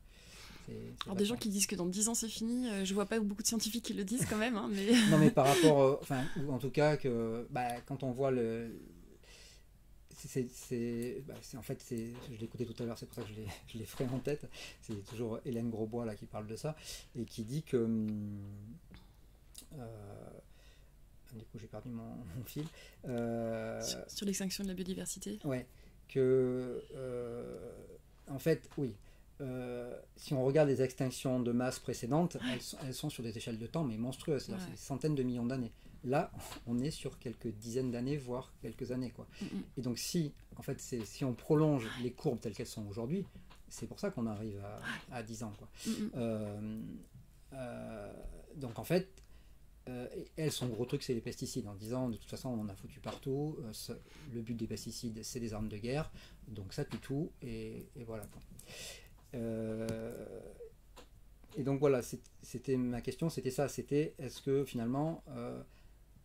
Alors des gens qui disent que dans 10 ans c'est fini, je vois pas beaucoup de scientifiques qui le disent quand même, hein, mais... Non, mais par rapport, ou en tout cas que quand on voit en fait, je l'ai écouté tout à l'heure, c'est pour ça que je l'ai frais en tête. C'est toujours Hélène Grosbois là qui parle de ça et qui dit que du coup j'ai perdu mon fil. Sur l'extinction de la biodiversité. Ouais, que en fait, oui. Si on regarde les extinctions de masse précédentes, elles sont sur des échelles de temps mais monstrueuses, c'est-à-dire c'est des centaines de millions d'années. Là, on est sur quelques dizaines d'années, voire quelques années, quoi. Et donc si on prolonge les courbes telles qu'elles sont aujourd'hui, c'est pour ça qu'on arrive à 10 ans, quoi. Donc en fait, elles, son gros truc, c'est les pesticides. En disant, de toute façon, on en a foutu partout. Le but des pesticides, c'est des armes de guerre. Donc ça tue tout, et voilà, quoi. Et donc voilà, c'était ma question, c'était ça, est-ce que finalement,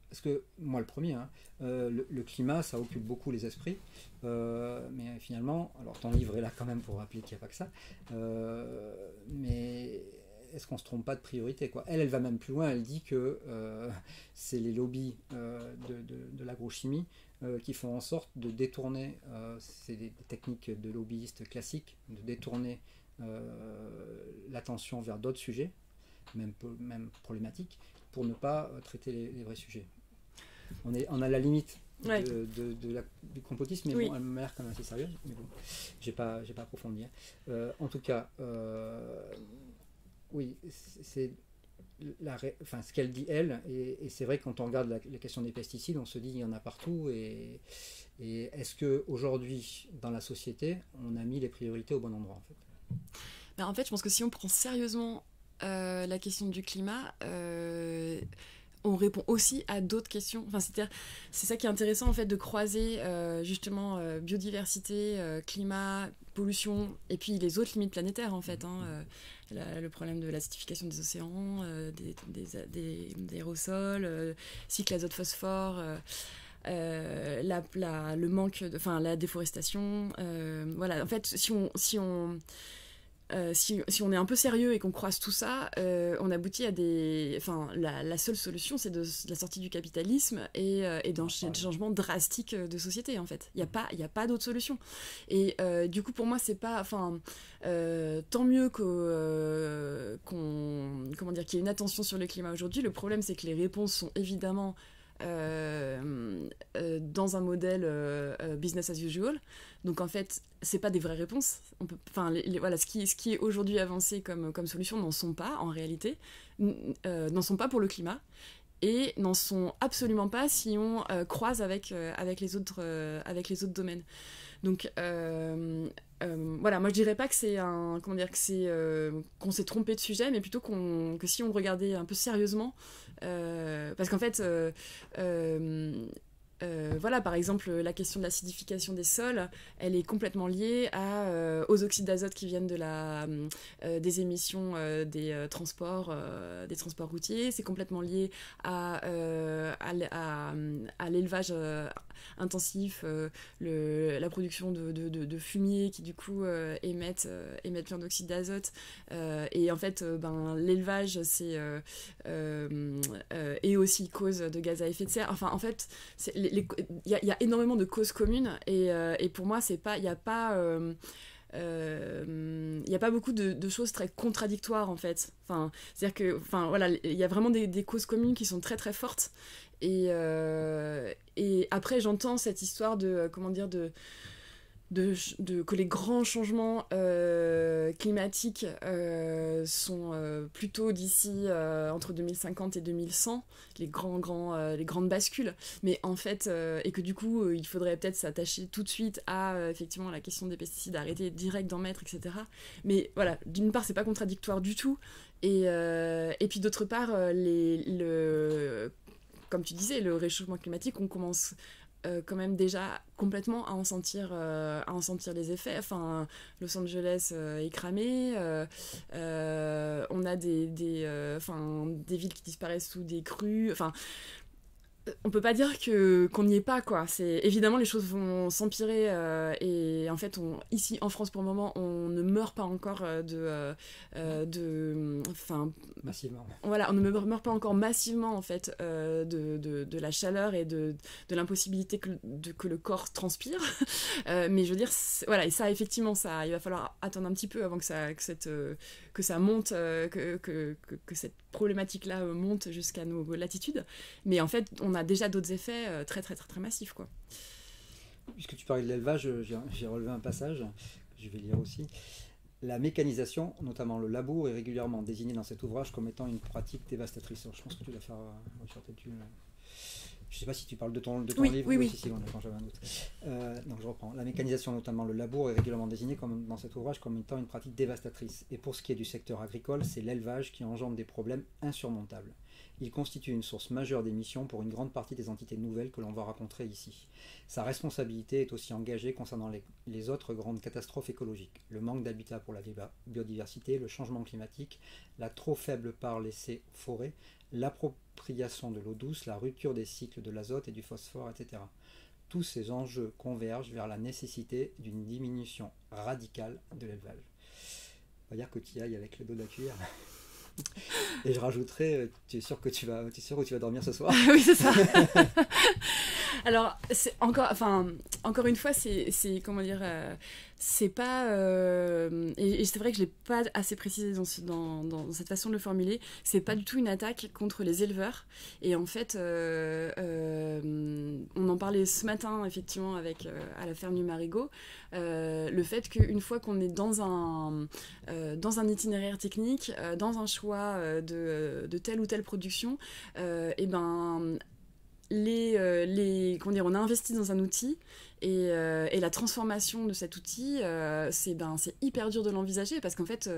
parce que moi le premier, hein, le climat ça occupe beaucoup les esprits, mais finalement, alors ton livre est là quand même pour rappeler qu'il n'y a pas que ça, mais est-ce qu'on se trompe pas de priorité, quoi. Elle va même plus loin, elle dit que c'est les lobbies de l'agrochimie qui font en sorte de détourner, c'est des techniques de lobbyistes classiques, de détourner l'attention vers d'autres sujets, même problématiques, pour ne pas traiter les vrais sujets. On a la limite du complotisme, mais oui. Bon, elle m'a l'air quand même assez sérieuse, mais bon, j'ai pas approfondi. En tout cas, oui, c'est ce qu'elle dit, elle, et c'est vrai que quand on regarde la question des pesticides, on se dit il y en a partout, et est-ce qu'aujourd'hui, dans la société, on a mis les priorités au bon endroit, en fait? En fait, je pense que si on prend sérieusement la question du climat, on répond aussi à d'autres questions. Enfin, c'est ça qui est intéressant, en fait, de croiser justement biodiversité, climat, pollution, et puis les autres limites planétaires, en fait, hein, le problème de l'acidification des océans, des aérosols, cycle azote-phosphore, le manque, la déforestation. Voilà, en fait, si on est un peu sérieux et qu'on croise tout ça, on aboutit à la seule solution, c'est de la sortie du capitalisme et d'un changement drastique de société, en fait. Il n'y a pas d'autre solution. Et du coup, pour moi, c'est pas... tant mieux qu'il y ait une attention sur le climat aujourd'hui. Le problème, c'est que les réponses sont évidemment... dans un modèle business as usual. Donc en fait, c'est pas des vraies réponses. Ce qui est aujourd'hui avancé comme solution n'en sont pas en réalité, n'en sont pas pour le climat, et n'en sont absolument pas si on croise avec les autres domaines. Donc voilà, moi je dirais pas que c'est qu'on s'est trompé de sujet, mais plutôt que si on le regardait un peu sérieusement, parce qu'en fait voilà, par exemple, la question de l'acidification des sols, elle est complètement liée aux oxydes d'azote qui viennent des émissions des transports routiers. C'est complètement lié à l'élevage intensif, la production de fumier qui du coup émettent plein d'oxydes d'azote. Et en fait, l'élevage est aussi cause de gaz à effet de serre. Enfin, en fait, il y a énormément de causes communes, et pour moi, il n'y a pas beaucoup de choses très contradictoires, en fait. C'est-à-dire que voilà, il y a vraiment des causes communes qui sont très très fortes, et après j'entends cette histoire que les grands changements climatiques sont plutôt d'ici entre 2050 et 2100, les grandes bascules, mais en fait, et que du coup il faudrait peut-être s'attacher tout de suite à effectivement la question des pesticides, arrêter direct d'en mettre, etc. Mais voilà, d'une part c'est pas contradictoire du tout, et puis d'autre part comme tu disais, le réchauffement climatique, on commence quand même déjà complètement à en sentir les effets. Enfin, Los Angeles est cramé, on a des villes qui disparaissent sous des crues. Enfin, on peut pas dire qu'on n'y est pas, quoi. Évidemment, les choses vont s'empirer, et en fait, ici en France pour le moment, on ne meurt pas encore massivement. Voilà, on ne meurt pas encore massivement en fait, de la chaleur et de l'impossibilité que le corps transpire. Mais je veux dire, voilà, et ça effectivement, il va falloir attendre un petit peu avant que ça monte, que cette problématique-là monte jusqu'à nos latitudes. Mais en fait, on a déjà d'autres effets très très très très massifs, quoi. Puisque tu parlais de l'élevage, j'ai relevé un passage que je vais lire aussi. La mécanisation, notamment le labour, est régulièrement désignée dans cet ouvrage comme étant une pratique dévastatrice. Alors, je pense que tu dois faire... je ne sais pas si tu parles de ton livre. Oui. Si, j'avais un doute. Donc je reprends. La mécanisation, notamment le labour, est régulièrement désignée dans cet ouvrage comme étant une pratique dévastatrice. Et pour ce qui est du secteur agricole, c'est l'élevage qui engendre des problèmes insurmontables. Il constitue une source majeure d'émissions pour une grande partie des entités nouvelles que l'on va rencontrer ici. Sa responsabilité est aussi engagée concernant les autres grandes catastrophes écologiques. Le manque d'habitat pour la biodiversité, le changement climatique, la trop faible part laissée aux forêts, l'appropriation de l'eau douce, la rupture des cycles de l'azote et du phosphore, etc. Tous ces enjeux convergent vers la nécessité d'une diminution radicale de l'élevage. On va dire que tu y ailles avec le dos de la cuillère. Et je rajouterais, tu es sûr que tu vas dormir ce soir? Oui, c'est ça. Alors, encore une fois, c'est comment dire, c'est pas, et c'est vrai que je l'ai pas assez précisé dans cette façon de le formuler. C'est pas du tout une attaque contre les éleveurs. Et en fait, on en parlait ce matin effectivement à la ferme du Marigot, le fait qu'une fois qu'on est dans un itinéraire technique, dans un choix de telle ou telle production, et ben on a investi dans un outil et la transformation de cet outil, c'est hyper dur de l'envisager parce qu'en fait,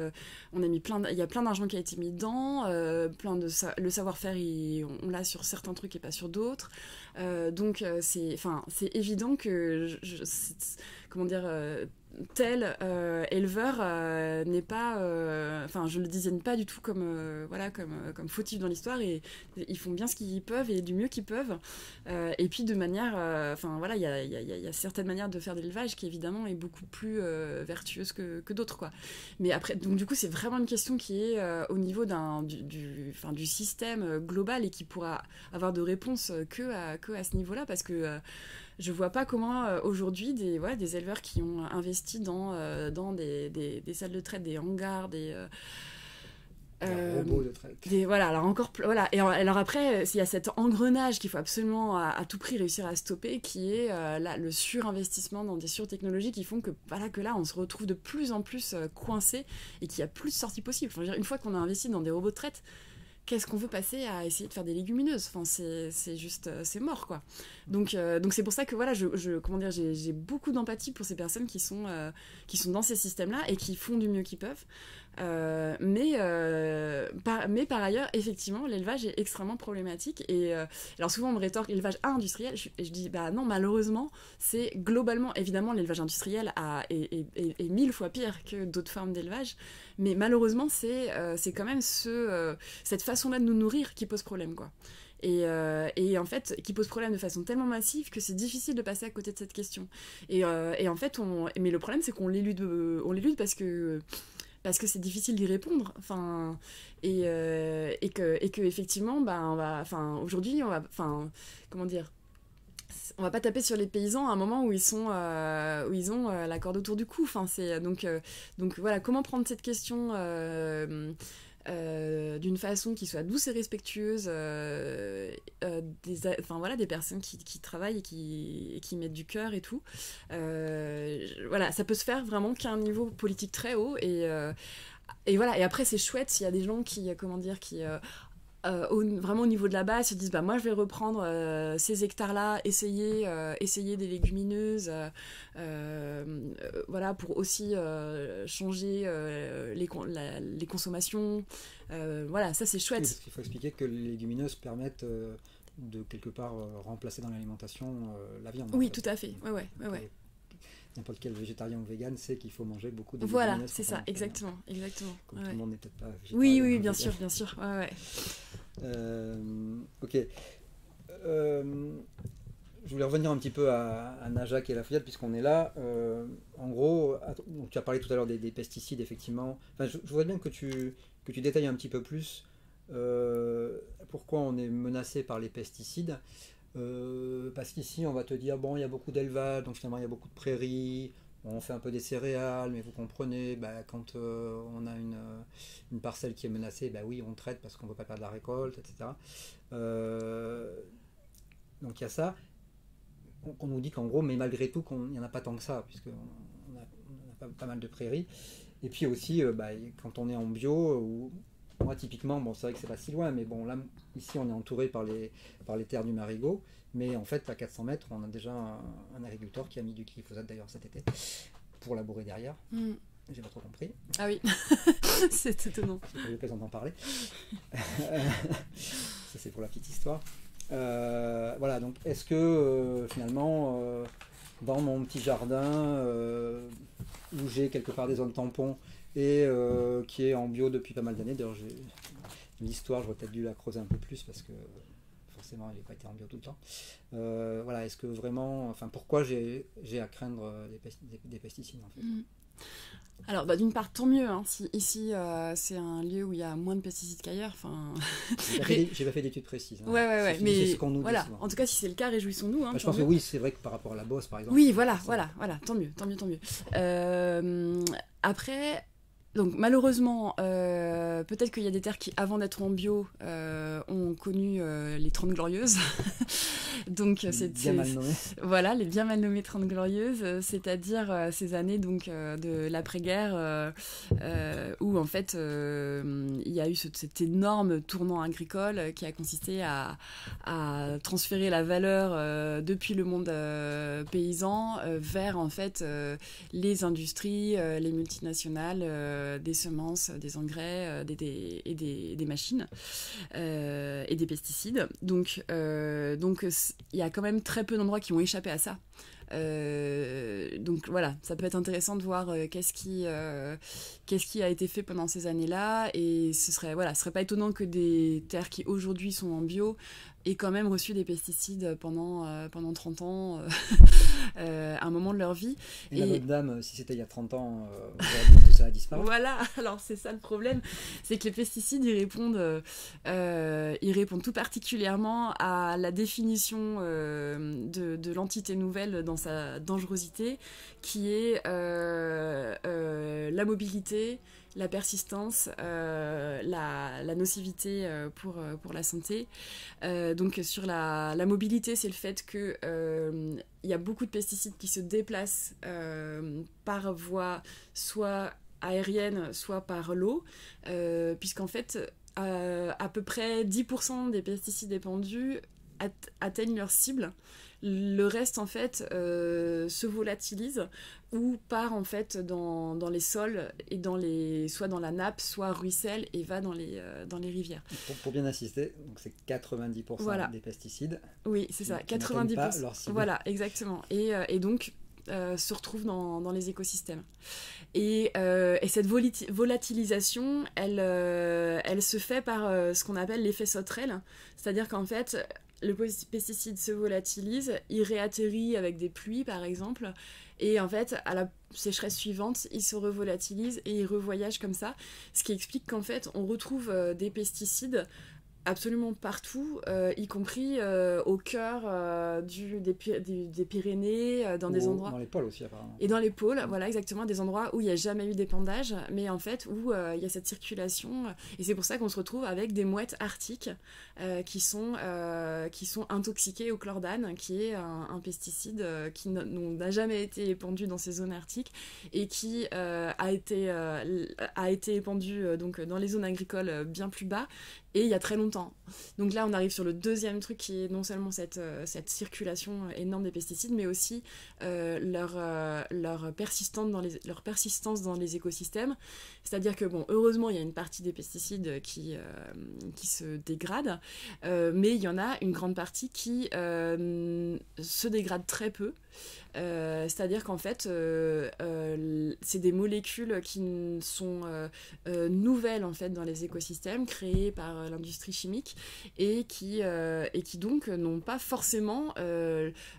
il y a plein d'argent qui a été mis dedans, le savoir-faire, on l'a sur certains trucs et pas sur d'autres. Donc c'est évident que comment dire, tel éleveur n'est pas, je le désigne pas du tout comme fautif dans l'histoire, et ils font bien ce qu'ils peuvent et du mieux qu'ils peuvent, et puis de manière, il y a certaines manières de faire de l'élevage qui évidemment est beaucoup plus vertueuse que d'autres, quoi. Mais après, donc du coup c'est vraiment une question qui est au niveau du système global et qui pourra avoir de réponse que à ce niveau-là, parce que je vois pas comment aujourd'hui des éleveurs qui ont investi dans des salles de traite, des hangars, des robots de traite. Et alors après, il y a cet engrenage qu'il faut absolument à tout prix réussir à stopper, qui est le surinvestissement dans des surtechnologies qui font que là on se retrouve de plus en plus coincé et qu'il n'y a plus de sortie possible. Enfin, je veux dire, une fois qu'on a investi dans des robots de traite, qu'est-ce qu'on veut passer à essayer de faire des légumineuses? Enfin, c'est juste, c'est mort, quoi. Donc c'est pour ça que voilà, j'ai beaucoup d'empathie pour ces personnes qui sont dans ces systèmes-là et qui font du mieux qu'ils peuvent. Mais par ailleurs, effectivement, l'élevage est extrêmement problématique. Et alors souvent on me rétorque l'élevage industriel, et je dis bah non, malheureusement, c'est globalement, évidemment, l'élevage industriel est 1000 fois pire que d'autres formes d'élevage. Mais malheureusement, c'est quand même cette façon-là de nous nourrir qui pose problème, quoi. Et en fait, qui pose problème de façon tellement massive que c'est difficile de passer à côté de cette question. Et en fait, mais le problème, c'est qu'on l'élude parce que c'est difficile d'y répondre. Enfin, et que effectivement, aujourd'hui, comment dire, on va pas taper sur les paysans à un moment où ils ont la corde autour du cou. Enfin, donc voilà, comment prendre cette question d'une façon qui soit douce et respectueuse, des personnes qui travaillent et qui mettent du cœur et tout. Ça peut se faire vraiment qu'à un niveau politique très haut, et voilà. Et après, c'est chouette s'il y a des gens qui vraiment au niveau de la base se disent bah moi je vais reprendre ces hectares là, essayer des légumineuses, pour aussi changer les consommations, ça c'est chouette. Oui, parce qu'il faut expliquer que les légumineuses permettent de quelque part remplacer dans l'alimentation la viande. Oui, tout à fait. Ouais. N'importe quel végétarien ou vegan sait qu'il faut manger beaucoup de Voilà, légumineuses c'est quand ça, on fait, exactement. Comme Ouais. tout le monde n'est peut-être pas végétarien Oui, ou bien vegan. sûr. Ouais. Ok. Je voulais revenir un petit peu à Najac et Lafayette puisqu'on est là. En gros, donc tu as parlé tout à l'heure des pesticides, effectivement. Enfin, je voudrais bien que tu détailles un petit peu plus pourquoi on est menacé par les pesticides. Parce qu'ici, on va te dire, bon, il y a beaucoup d'élevage, donc finalement, il y a beaucoup de prairies. On fait un peu des céréales, mais vous comprenez, quand on a une parcelle qui est menacée, oui, on traite parce qu'on ne veut pas perdre la récolte, etc. Donc il y a ça. On nous dit qu'en gros, mais malgré tout, il n'y en a pas tant que ça, puisqu'on a pas mal de prairies. Et puis aussi, quand on est en bio, moi typiquement, bon, c'est vrai que c'est pas si loin, mais bon, là, ici, on est entouré par les terres du Marigot. Mais en fait, à 400 mètres, on a déjà un agriculteur qui a mis du glyphosate d'ailleurs cet été pour labourer derrière. J'ai pas trop compris. Ah oui, c'est étonnant. J'ai pas eu l'occasion d'en parler. Ça, c'est pour la petite histoire. Voilà, donc est-ce que finalement, dans mon petit jardin, où j'ai quelque part des zones tampons et qui est en bio depuis pas mal d'années, d'ailleurs, l'histoire, j'aurais peut-être dû la creuser un peu plus parce que forcément, elle n'a pas été en bio tout le temps. Voilà, est-ce que vraiment, enfin, pourquoi j'ai à craindre des pesticides en fait. Alors, d'une part, tant mieux, hein, si ici c'est un lieu où il y a moins de pesticides qu'ailleurs. J'ai pas fait d'études précises. Hein. Ouais, mais ce qu'on nous voilà. dit souvent. En tout cas, si c'est le cas, réjouissons-nous. Hein, je pense que oui, c'est vrai que par rapport à la Beauce, par exemple. Oui, voilà, tant mieux. Après. Donc malheureusement, peut-être qu'il y a des terres qui, avant d'être en bio, ont connu les 30 glorieuses. Donc bien mal nommées. Voilà, les bien mal nommées 30 glorieuses, c'est-à-dire ces années donc de l'après-guerre où en fait il y a eu cet énorme tournant agricole qui a consisté à transférer la valeur depuis le monde paysan vers en fait les industries, les multinationales, des semences, des engrais et des machines et des pesticides. Donc il y a quand même très peu d'endroits qui ont échappé à ça. Donc voilà, ça peut être intéressant de voir qu'est-ce qui a été fait pendant ces années-là, et ce serait pas étonnant que des terres qui aujourd'hui sont en bio aient quand même reçu des pesticides pendant 30 ans à un moment de leur vie. Et la bonne dame, si c'était il y a 30 ans, aujourd'hui tout ça a disparu. Voilà, alors c'est ça le problème, c'est que les pesticides, ils répondent tout particulièrement à la définition de l'entité nouvelle dans sa dangerosité, qui est la mobilité, la persistance, la nocivité pour la santé. Donc sur la mobilité, c'est le fait que il y a beaucoup de pesticides qui se déplacent par voie soit aérienne, soit par l'eau, puisqu'en fait, à peu près 10% des pesticides épandus atteignent leur cible. Le reste, en fait, se volatilise ou part, en fait, dans les sols et soit dans la nappe, soit ruisselle et va dans les rivières. Pour bien insister, donc c'est 90% des pesticides. Oui, c'est ça, 90%. Pas leur cible. Voilà, exactement. Et donc, se retrouvent dans les écosystèmes. Et cette volatilisation, elle se fait par ce qu'on appelle l'effet sauterelle, c'est-à-dire qu'en fait, le pesticide se volatilise, il réatterrit avec des pluies par exemple, et en fait, à la sécheresse suivante, il se revolatilise et il revoyage comme ça, ce qui explique qu'en fait, on retrouve des pesticides absolument partout, y compris au cœur des Pyrénées, dans des endroits... Dans les pôles aussi, apparemment. Et dans les pôles, voilà, exactement, des endroits où il n'y a jamais eu d'épandage, mais en fait, où il y a cette circulation. Et c'est pour ça qu'on se retrouve avec des mouettes arctiques qui sont intoxiquées au chlordane, qui est un pesticide qui n'a jamais été épandu dans ces zones arctiques et qui a été épandu donc, dans les zones agricoles bien plus bas, et il y a très longtemps. Donc là, on arrive sur le deuxième truc qui est non seulement cette circulation énorme des pesticides, mais aussi leur persistance dans les écosystèmes. C'est-à-dire que, bon, heureusement, il y a une partie des pesticides qui se dégradent, mais il y en a une grande partie qui se dégrade très peu. C'est-à-dire qu'en fait, c'est des molécules qui sont nouvelles en fait dans les écosystèmes, créées par l'industrie chimique et qui donc n'ont pas forcément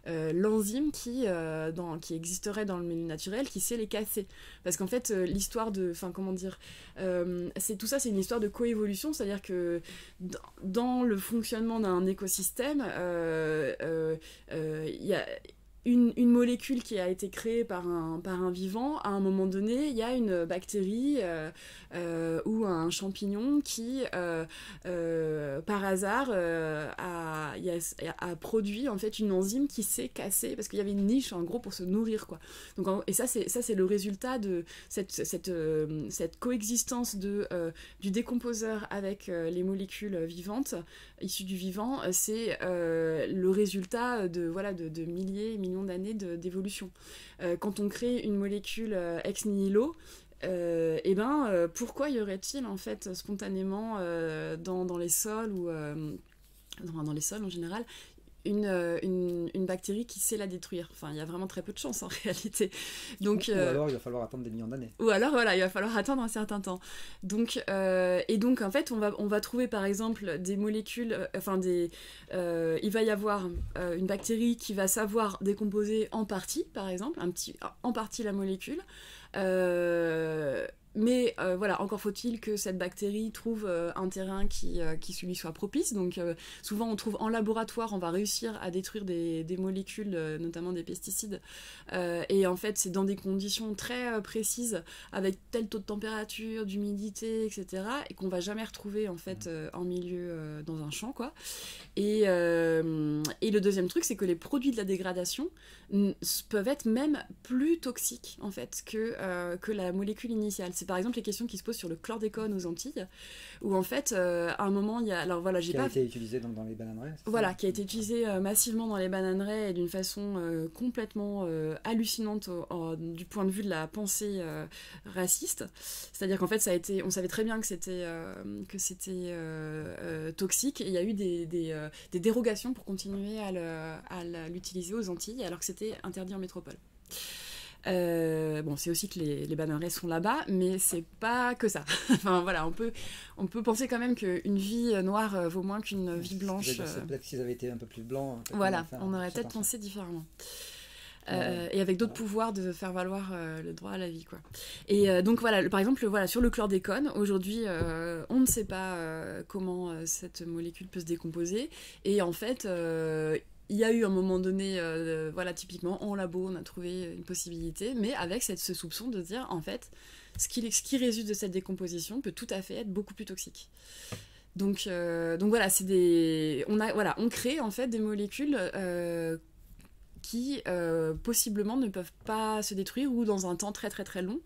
l'enzyme qui existerait dans le milieu naturel, qui sait les casser. Parce qu'en fait, l'histoire de, enfin comment dire, tout ça, c'est une histoire de coévolution, c'est-à-dire que dans le fonctionnement d'un écosystème, il y a une molécule qui a été créée par un vivant, à un moment donné, il y a une bactérie ou un champignon qui, par hasard, a produit en fait une enzyme qui s'est cassée, parce qu'il y avait une niche, en gros, pour se nourrir, quoi. Donc, et ça, c'est le résultat de cette coexistence du décomposeur avec les molécules vivantes, issues du vivant. C'est le résultat de milliers, millions d'années d'évolution. Quand on crée une molécule ex nihilo, pourquoi y aurait-il en fait spontanément dans les sols ou dans les sols en général une bactérie qui sait la détruire? Enfin, il y a vraiment très peu de chance en réalité. Donc, ou alors il va falloir attendre des millions d'années. Ou alors voilà, il va falloir attendre un certain temps. Donc, en fait, on va trouver par exemple des molécules, il va y avoir une bactérie qui va savoir décomposer en partie, par exemple, en partie la molécule. Mais voilà, encore faut-il que cette bactérie trouve un terrain qui lui soit propice. Donc souvent on trouve en laboratoire, on va réussir à détruire des molécules, notamment des pesticides. Et en fait c'est dans des conditions très précises, avec tel taux de température, d'humidité, etc. Et qu'on va jamais retrouver en fait en milieu, dans un champ, quoi. Et le deuxième truc, c'est que les produits de la dégradation peuvent être même plus toxiques en fait que la molécule initiale. C'est par exemple les questions qui se posent sur le chlordécone aux Antilles, où en fait à un moment il y a, alors voilà, qui a été utilisé donc dans les bananeraies. Voilà, qui a été utilisé massivement dans les bananeraies et d'une façon complètement hallucinante du point de vue de la pensée raciste. C'est-à-dire qu'en fait on savait très bien que c'était toxique, et il y a eu des dérogations pour continuer à l'utiliser aux Antilles alors que c'était interdit en métropole. Bon, c'est aussi que les bananeraies sont là-bas, mais c'est pas que ça. Enfin voilà, on peut penser quand même qu'une vie noire vaut moins qu'une vie blanche. Peut-être qu'ils avaient été un peu plus blancs. Voilà, on aurait peut-être pensé différemment. Et avec d'autres pouvoirs de faire valoir le droit à la vie, quoi. Et donc voilà, par exemple, voilà, sur le chlordécone, aujourd'hui, on ne sait pas comment cette molécule peut se décomposer. Et en fait, il y a eu un moment donné, voilà, typiquement en labo, on a trouvé une possibilité, mais avec ce soupçon de dire, en fait, ce qui résulte de cette décomposition peut tout à fait être beaucoup plus toxique. Donc voilà, on crée en fait des molécules qui possiblement ne peuvent pas se détruire, ou dans un temps très très très long.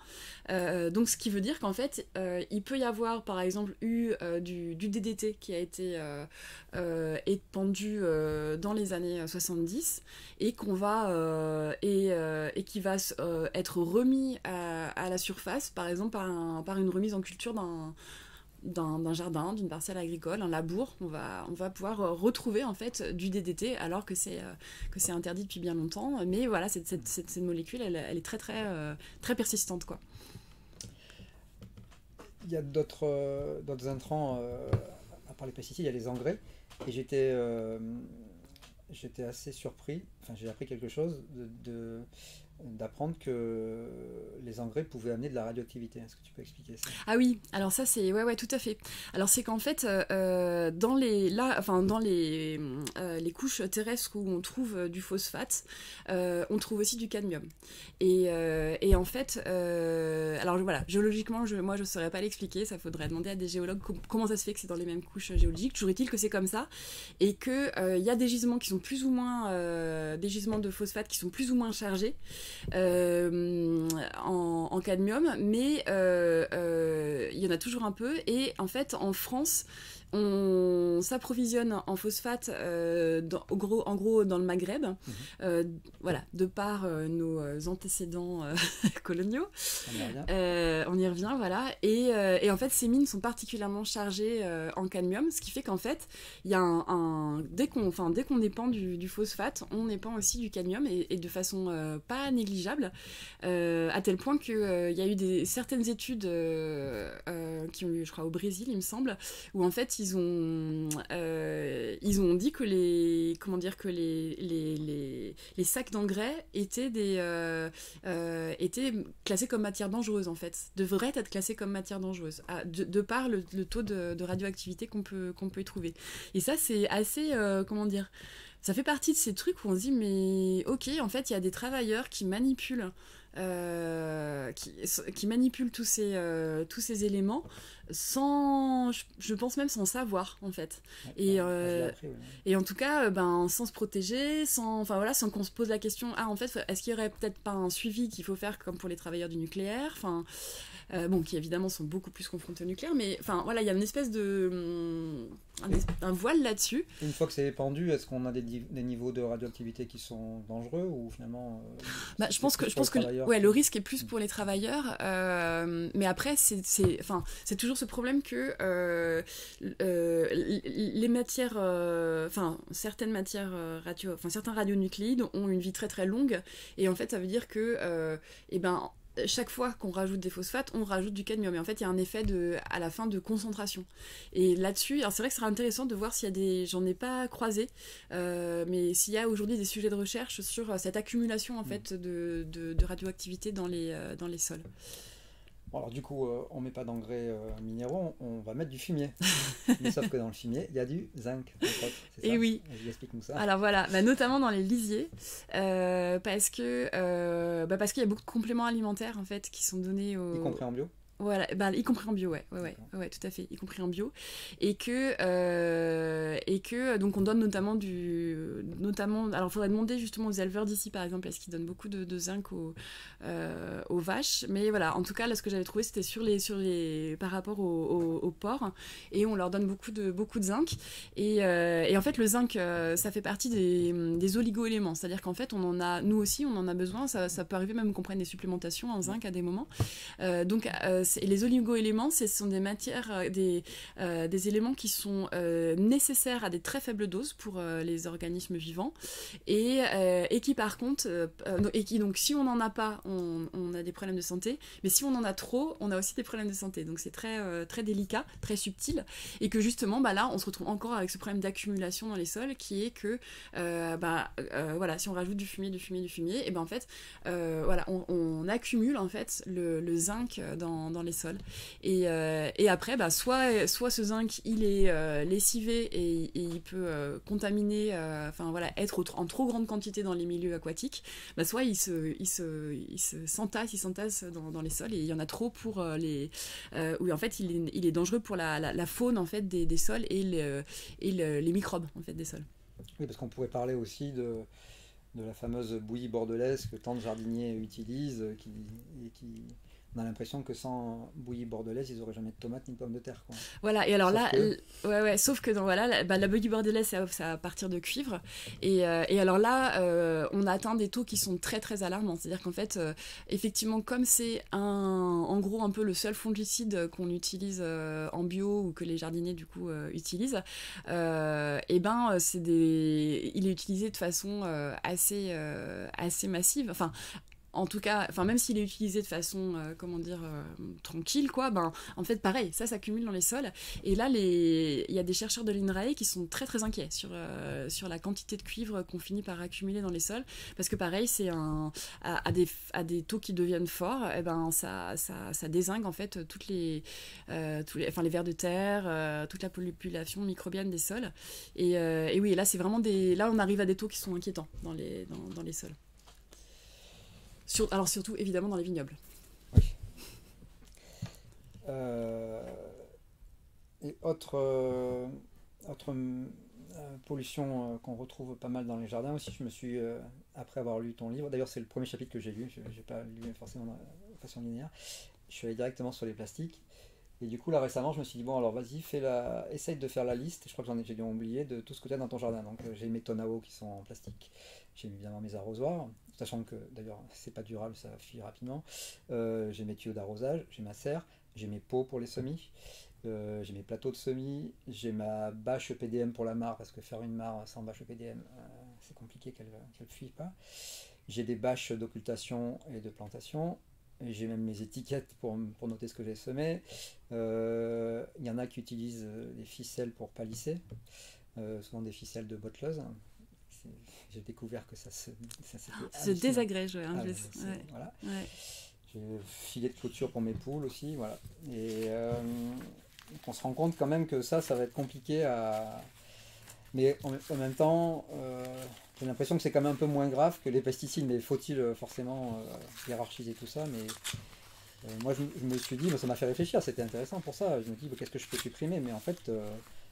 Donc ce qui veut dire qu'en fait il peut y avoir par exemple du DDT qui a été épandu dans les années 70 et qu'on va et qui va être remis à la surface, par exemple par une remise en culture d'un jardin, d'une parcelle agricole, un labour. On va pouvoir retrouver en fait du DDT alors que c'est interdit depuis bien longtemps. Mais voilà, cette molécule, elle est très très très persistante, quoi. Il y a d'autres intrants à part les pesticides, il y a les engrais, et j'étais assez surpris. Enfin, j'ai appris quelque chose d'apprendre que les engrais pouvaient amener de la radioactivité. Est-ce que tu peux expliquer ça? Ah oui, alors ça c'est ouais tout à fait. Alors c'est qu'en fait dans les couches terrestres où on trouve du phosphate, on trouve aussi du cadmium. Et en fait alors voilà, géologiquement moi je saurais pas l'expliquer, ça faudrait demander à des géologues comment ça se fait que c'est dans les mêmes couches géologiques. Toujours est-il que c'est comme ça, et que y a des gisements qui sont plus ou moins des gisements de phosphate qui sont plus ou moins chargés en cadmium, mais il y en a toujours un peu. Et en fait en France On s'approvisionne en phosphate en gros dans le Maghreb, voilà, de par nos antécédents coloniaux. On y revient, voilà. Et en fait, ces mines sont particulièrement chargées en cadmium, ce qui fait qu'en fait, il y a dès qu'on épand du phosphate, on épand aussi du cadmium et de façon pas négligeable, à tel point qu'il y a eu certaines études qui ont eu, je crois, au Brésil, il me semble, où en fait ils ont dit que les sacs d'engrais étaient classés comme matière dangereuse, en fait, devraient être classés comme matière dangereuse, de par le taux de radioactivité qu'on peut y trouver. Et ça, c'est assez, ça fait partie de ces trucs où on se dit, mais ok, en fait, il y a des travailleurs qui manipulent tous ces éléments sans, je pense même sans savoir, en fait. Et en tout cas, sans se protéger, sans qu'on se pose la question, en fait, est-ce qu'il y aurait peut-être pas un suivi qu'il faut faire comme pour les travailleurs du nucléaire, qui évidemment sont beaucoup plus confrontés au nucléaire, mais il y a une espèce de un voile là-dessus. Une fois que c'est épandu, est-ce qu'on a des niveaux de radioactivité qui sont dangereux ou finalement je pense que le risque est plus pour les travailleurs, mais après c'est toujours ce problème que les matières, certaines matières certains radionucléides ont une vie très très longue, et en fait ça veut dire que chaque fois qu'on rajoute des phosphates, on rajoute du cadmium. Et en fait, il y a un effet à la fin de concentration. Et là-dessus, alors c'est vrai que ce serait intéressant de voir s'il y a j'en ai pas croisé, mais s'il y a aujourd'hui des sujets de recherche sur cette accumulation en fait de radioactivité dans les sols. Bon, alors du coup, on met pas d'engrais minéraux, on va mettre du fumier. Mais sauf que dans le fumier, il y a du zinc. Et ça oui. Je l'explique-nous ça. Alors voilà, notamment dans les lisiers, parce qu'il y a beaucoup de compléments alimentaires en fait qui sont donnés aux... Y compris en bio. Voilà, y compris en bio, ouais, tout à fait, y compris en bio, et que donc on donne notamment alors il faudrait demander justement aux éleveurs d'ici par exemple, est-ce qu'ils donnent beaucoup de zinc aux vaches, mais voilà, en tout cas là ce que j'avais trouvé c'était sur les par rapport aux porcs, et on leur donne beaucoup de zinc, et en fait le zinc ça fait partie des oligo-éléments, c'est-à-dire qu'en fait nous aussi on en a besoin, ça peut arriver même qu'on prenne des supplémentations en zinc à des moments, donc les oligo-éléments, ce sont des matières, des éléments qui sont nécessaires à des très faibles doses pour les organismes vivants, et qui par contre, donc si on n'en a pas, on a des problèmes de santé, mais si on en a trop, on a aussi des problèmes de santé. Donc c'est très, très délicat, très subtil, et que justement, là, on se retrouve encore avec ce problème d'accumulation dans les sols, qui est que, si on rajoute du fumier, et en fait, on accumule en fait le zinc dans les sols, et après soit ce zinc il est lessivé et il peut contaminer, être en trop grande quantité dans les milieux aquatiques, soit il s'entasse dans les sols, et il y en a trop pour où en fait il est dangereux pour la faune en fait des sols et les microbes en fait des sols. Oui, parce qu'on pourrait parler aussi de la fameuse bouillie bordelaise que tant de jardiniers utilisent, on a l'impression que sans bouillie bordelaise, ils n'auraient jamais de tomates ni de pommes de terre, quoi. Voilà, et alors sauf que la bouillie bordelaise, c'est à partir de cuivre. Et alors là, on atteint des taux qui sont très très alarmants. C'est-à-dire qu'en fait, effectivement, comme c'est en gros un peu le seul fongicide qu'on utilise en bio, ou que les jardiniers du coup utilisent, il est utilisé de façon assez massive. En tout cas, même s'il est utilisé de façon, tranquille, quoi, en fait, pareil, ça s'accumule dans les sols. Et là, il y a des chercheurs de l'INRAE qui sont très très inquiets sur la quantité de cuivre qu'on finit par accumuler dans les sols, parce que pareil, c'est à des taux qui deviennent forts, ça dézingue en fait les vers de terre, toute la population microbienne des sols. Et oui, là, c'est vraiment là, on arrive à des taux qui sont inquiétants dans les sols. Alors surtout évidemment dans les vignobles. Oui. Et autre pollution qu'on retrouve pas mal dans les jardins aussi, je me suis, après avoir lu ton livre, d'ailleurs c'est le premier chapitre que j'ai lu, je n'ai pas lu forcément de façon linéaire, je suis allé directement sur les plastiques, Et du coup, là récemment, je me suis dit, bon, alors vas-y, essaye de faire la liste. Je crois que j'ai dû oublier de tout ce que tu as dans ton jardin. Donc, j'ai mes tonneaux à eau qui sont en plastique. J'ai évidemment mes arrosoirs, sachant que d'ailleurs, c'est pas durable, ça fuit rapidement. J'ai mes tuyaux d'arrosage, j'ai ma serre, j'ai mes pots pour les semis, j'ai mes plateaux de semis, j'ai ma bâche PDM pour la mare, parce que faire une mare sans bâche PDM, c'est compliqué qu'elle ne fuit pas. J'ai des bâches d'occultation et de plantation. Et j'ai même mes étiquettes pour noter ce que j'ai semé. Il y en a qui utilisent des ficelles pour palisser, souvent des ficelles de botteleuse. J'ai découvert que se désagrège, ouais, ah, ouais. Voilà. Ouais. J'ai le filet de clôture pour mes poules aussi, voilà. Et on se rend compte quand même que ça va être compliqué à... Mais en même temps, j'ai l'impression que c'est quand même un peu moins grave que les pesticides, mais faut-il forcément hiérarchiser tout ça? Mais moi, je me suis dit, ça m'a fait réfléchir, c'était intéressant pour ça. Je me dis, qu'est-ce que je peux supprimer? Mais en fait,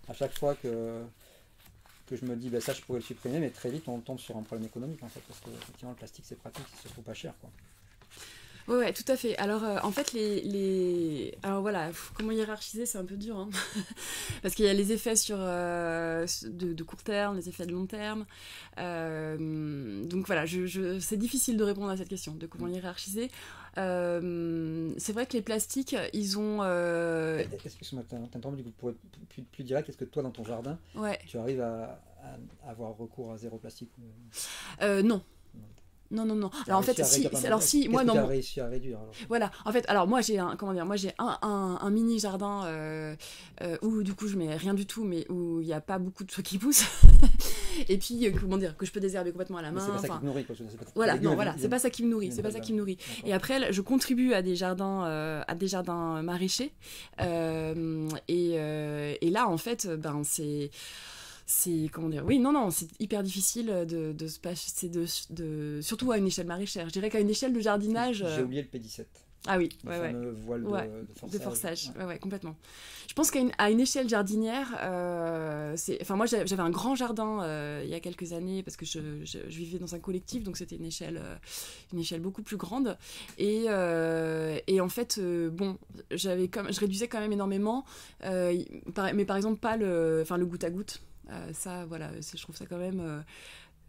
à chaque fois que je me dis, ça, je pourrais le supprimer, mais très vite, on tombe sur un problème économique, en fait, parce que effectivement, le plastique, c'est pratique, c'est surtout pas cher, quoi. Ouais, tout à fait. Alors, en fait, alors voilà, comment hiérarchiser, c'est un peu dur, hein. Parce qu'il y a les effets de court terme, les effets de long terme. Donc voilà, c'est difficile de répondre à cette question, de comment hiérarchiser. C'est vrai que les plastiques, ils ont... Excuse-moi, t'entends, du coup, pour être plus direct, est-ce que toi, dans ton jardin, tu arrives à avoir recours à zéro plastique? Non. Non. Alors en fait, si, moi non. Tu as réussi à réduire alors. Voilà. En fait, alors moi j'ai un mini jardin où du coup je mets rien du tout, mais où il n'y a pas beaucoup de trucs qui poussent. Et puis que je peux désherber complètement à la main. C'est pas ça qui me nourrit. Voilà, non, voilà, c'est pas ça qui me nourrit, c'est pas ça qui me nourrit. Et après, je contribue à des jardins maraîchers. Et là, en fait, c'est comment dire, oui, non, c'est hyper difficile de se passer surtout à une échelle maraîchère. Je dirais qu'à une échelle de jardinage. J'ai oublié le P17. Ah oui, le fameux voile de forçage. Ouais, complètement. Je pense qu'à une échelle jardinière, moi j'avais un grand jardin il y a quelques années parce que je vivais dans un collectif, donc c'était une échelle beaucoup plus grande. Et en fait, je réduisais quand même énormément, mais par exemple pas le goutte à goutte. Ça, voilà, je trouve ça quand même...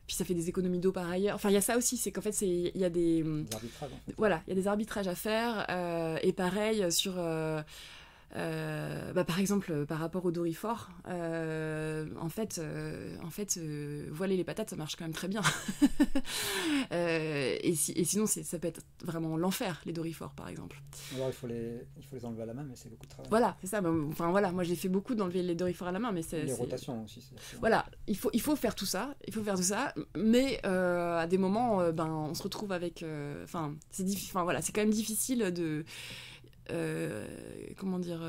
Puis ça fait des économies d'eau par ailleurs. Enfin, il y a ça aussi, c'est qu'en fait, il y a des arbitrages. En fait. Voilà, il y a des arbitrages à faire. Et pareil, par exemple, par rapport au dorifort, voiler les patates, ça marche quand même très bien. Et sinon, ça peut être vraiment l'enfer, les dorifors, par exemple. Alors, il faut les enlever à la main, mais c'est beaucoup de travail. Voilà, c'est ça. Enfin, voilà, moi, j'ai fait beaucoup d'enlever les dorifors à la main, mais les rotations aussi. Voilà, il faut faire tout ça, mais à des moments, on se retrouve avec... c'est quand même difficile de... comment dire...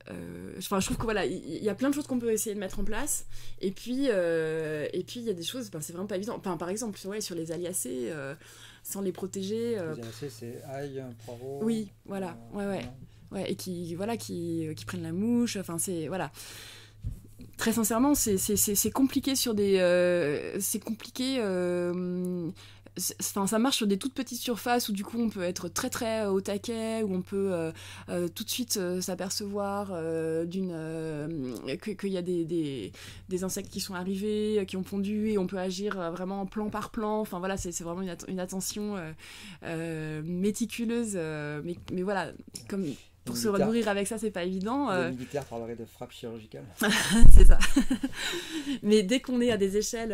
je trouve que voilà, il y a plein de choses qu'on peut essayer de mettre en place, et puis il y a des choses, c'est vraiment pas évident. Enfin, par exemple, sur les aliacées, sans les protéger. Les aliacées, c'est ail, poireau. Oui, voilà, ouais, et qui prennent la mouche. Enfin, c'est voilà. Très sincèrement, c'est compliqué sur des, c'est compliqué. Ça marche sur des toutes petites surfaces où du coup on peut être très très au taquet, où on peut tout de suite s'apercevoir qu'il y a des insectes qui sont arrivés, qui ont pondu, et on peut agir vraiment plan par plan. Enfin voilà, c'est vraiment une attention méticuleuse, mais voilà, comme... Pour se nourrir avec ça, c'est pas évident. Les militaires parleraient de frappe chirurgicale. C'est ça. Mais dès qu'on est à des échelles,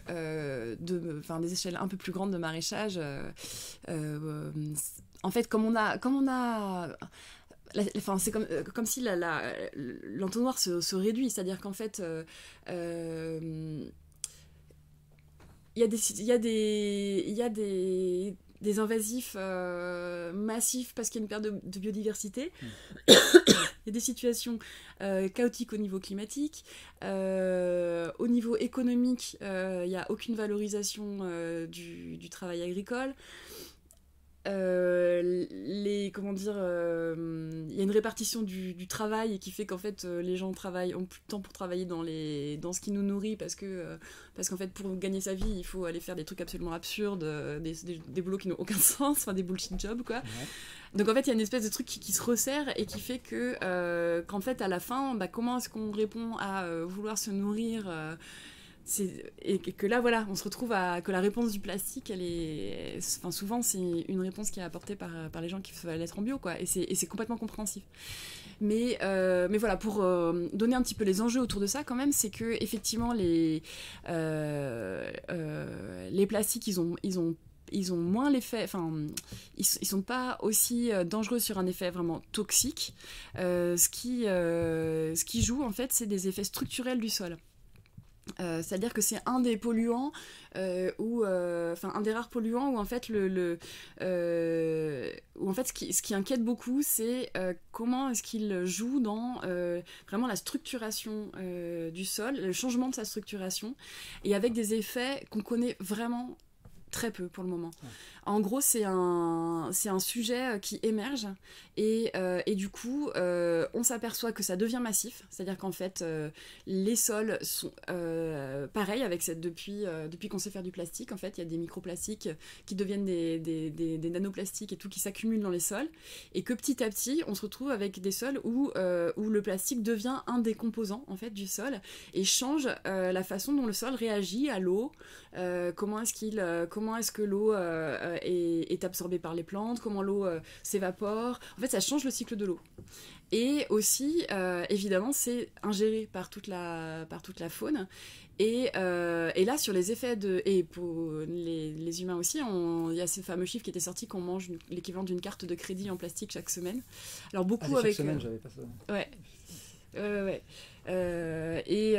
des échelles un peu plus grandes de maraîchage, en fait, comme on a c'est comme si l'entonnoir se réduit, c'est-à-dire qu'en fait, il y a des invasifs massifs parce qu'il y a une perte de biodiversité. Il y a des situations chaotiques au niveau climatique. Au niveau économique, il n'y a aucune valorisation du travail agricole. comment dire, il y a une répartition du travail qui fait qu'en fait les gens ont plus de temps pour travailler dans ce qui nous nourrit parce qu'en fait pour gagner sa vie il faut aller faire des trucs absolument absurdes, des boulots qui n'ont aucun sens, enfin des bullshit jobs quoi. Ouais. Donc en fait il y a une espèce de truc qui se resserre et qui fait qu'en fait à la fin comment est-ce qu'on répond à vouloir se nourrir et que là voilà on se retrouve que la réponse du plastique souvent c'est une réponse qui est apportée par les gens qui veulent être en bio quoi, et c'est complètement compréhensif, mais voilà, pour donner un petit peu les enjeux autour de ça quand même, c'est que effectivement les plastiques ils ont moins l'effet, enfin, ils sont pas aussi dangereux sur un effet vraiment toxique. Ce qui joue en fait, c'est des effets structurels du sol. C'est-à-dire que c'est un des polluants un des rares polluants où en fait ce qui inquiète beaucoup, c'est comment est-ce qu'il joue dans vraiment la structuration du sol, le changement de sa structuration, et avec des effets qu'on connaît vraiment très peu pour le moment. Ouais. En gros, c'est un sujet qui émerge et du coup, on s'aperçoit que ça devient massif. C'est-à-dire qu'en fait, les sols sont pareils depuis qu'on sait faire du plastique. En fait, il y a des microplastiques qui deviennent des nanoplastiques et tout qui s'accumulent dans les sols. Et que petit à petit, on se retrouve avec des sols où le plastique devient un des composants en fait, du sol et change la façon dont le sol réagit à l'eau. Comment est-ce que l'eau est absorbée par les plantes, comment l'eau s'évapore. En fait, ça change le cycle de l'eau. Et aussi, évidemment, c'est ingéré par toute la faune. Et là, sur les effets et pour les humains aussi, il y a ces fameux chiffres qui étaient sortis qu'on mange l'équivalent d'une carte de crédit en plastique chaque semaine. Alors beaucoup chaque semaine, j'avais pas ça. Ouais. Ouais. Et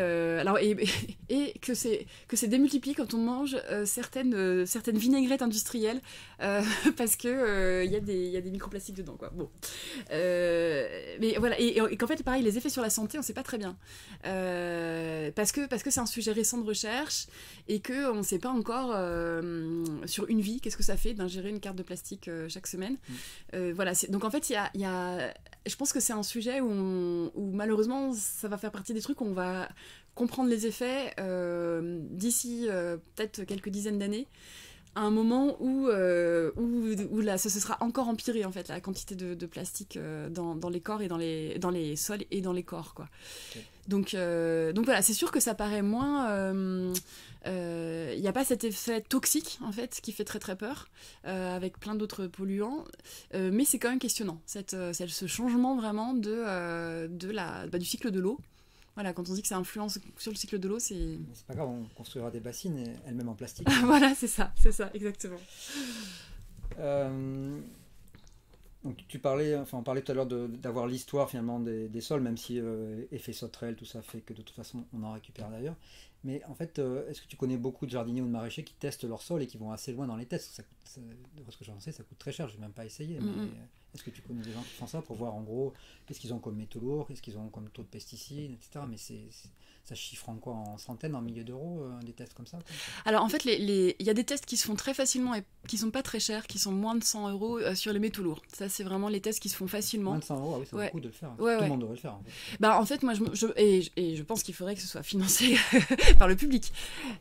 que c'est démultiplié quand on mange certaines vinaigrettes industrielles parce que y a des microplastiques dedans quoi. Bon, mais voilà, et qu'en fait pareil, les effets sur la santé on sait pas très bien parce que c'est un sujet récent de recherche et que on sait pas encore sur une vie qu'est-ce que ça fait d'ingérer une carte de plastique chaque semaine. Voilà, donc en fait il y a je pense que c'est un sujet où malheureusement ça va faire partie des trucs où on va comprendre les effets d'ici peut-être quelques dizaines d'années, à un moment où là, ça se sera encore empiré en fait, la quantité de plastique dans les corps et dans les sols et dans les corps quoi. Okay. Donc voilà, c'est sûr que ça paraît moins il n'y a pas cet effet toxique en fait qui fait très très peur avec plein d'autres polluants, mais c'est quand même questionnant ce changement vraiment du cycle de l'eau. Voilà, quand on dit que ça influence sur le cycle de l'eau, c'est pas grave, on construira des bassines elles-mêmes en plastique. Voilà, c'est ça exactement. Donc on parlait tout à l'heure d'avoir l'histoire finalement des sols, même si effet sauterelle, tout ça fait que de toute façon on en récupère d'ailleurs. Mais en fait, est-ce que tu connais beaucoup de jardiniers ou de maraîchers qui testent leur sol et qui vont assez loin dans les tests? De ce que j'en sais, ça coûte très cher, je n'ai même pas essayé. Mais est-ce que tu connais des gens qui font ça pour voir en gros qu'est-ce qu'ils ont comme métaux lourds, qu'est-ce qu'ils ont comme taux de pesticides, etc. Mais ça chiffre en quoi? En centaines, en milliers d'euros, des tests comme ça? Alors en fait, il y a des tests qui se font très facilement et qui sont pas très chers, qui sont moins de 100 euros sur les métaux lourds. Ça, c'est vraiment les tests qui se font facilement. Moins de 100 euros, ah oui, c'est beaucoup de le faire. Ouais, Tout le monde devrait le faire. En fait. Bah en fait, moi, je pense qu'il faudrait que ce soit financé par le public.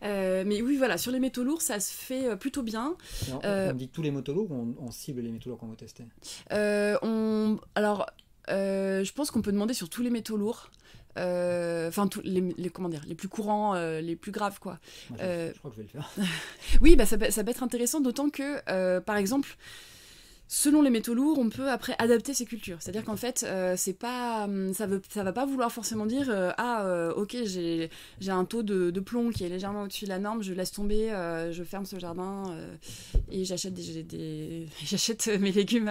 Mais oui, voilà, sur les métaux lourds, ça se fait plutôt bien. On dit tous les métaux lourds ou on cible les métaux lourds qu'on veut tester? Je pense qu'on peut demander sur tous les métaux lourds. Les plus courants, les plus graves quoi. Moi, je crois que je vais le faire. Oui, bah ça peut être intéressant, d'autant que par exemple selon les métaux lourds, on peut après adapter ses cultures. C'est-à-dire qu'en fait, c'est pas, ça va pas vouloir forcément dire ok, j'ai un taux de plomb qui est légèrement au-dessus de la norme, je laisse tomber, je ferme ce jardin et j'achète j'achète mes légumes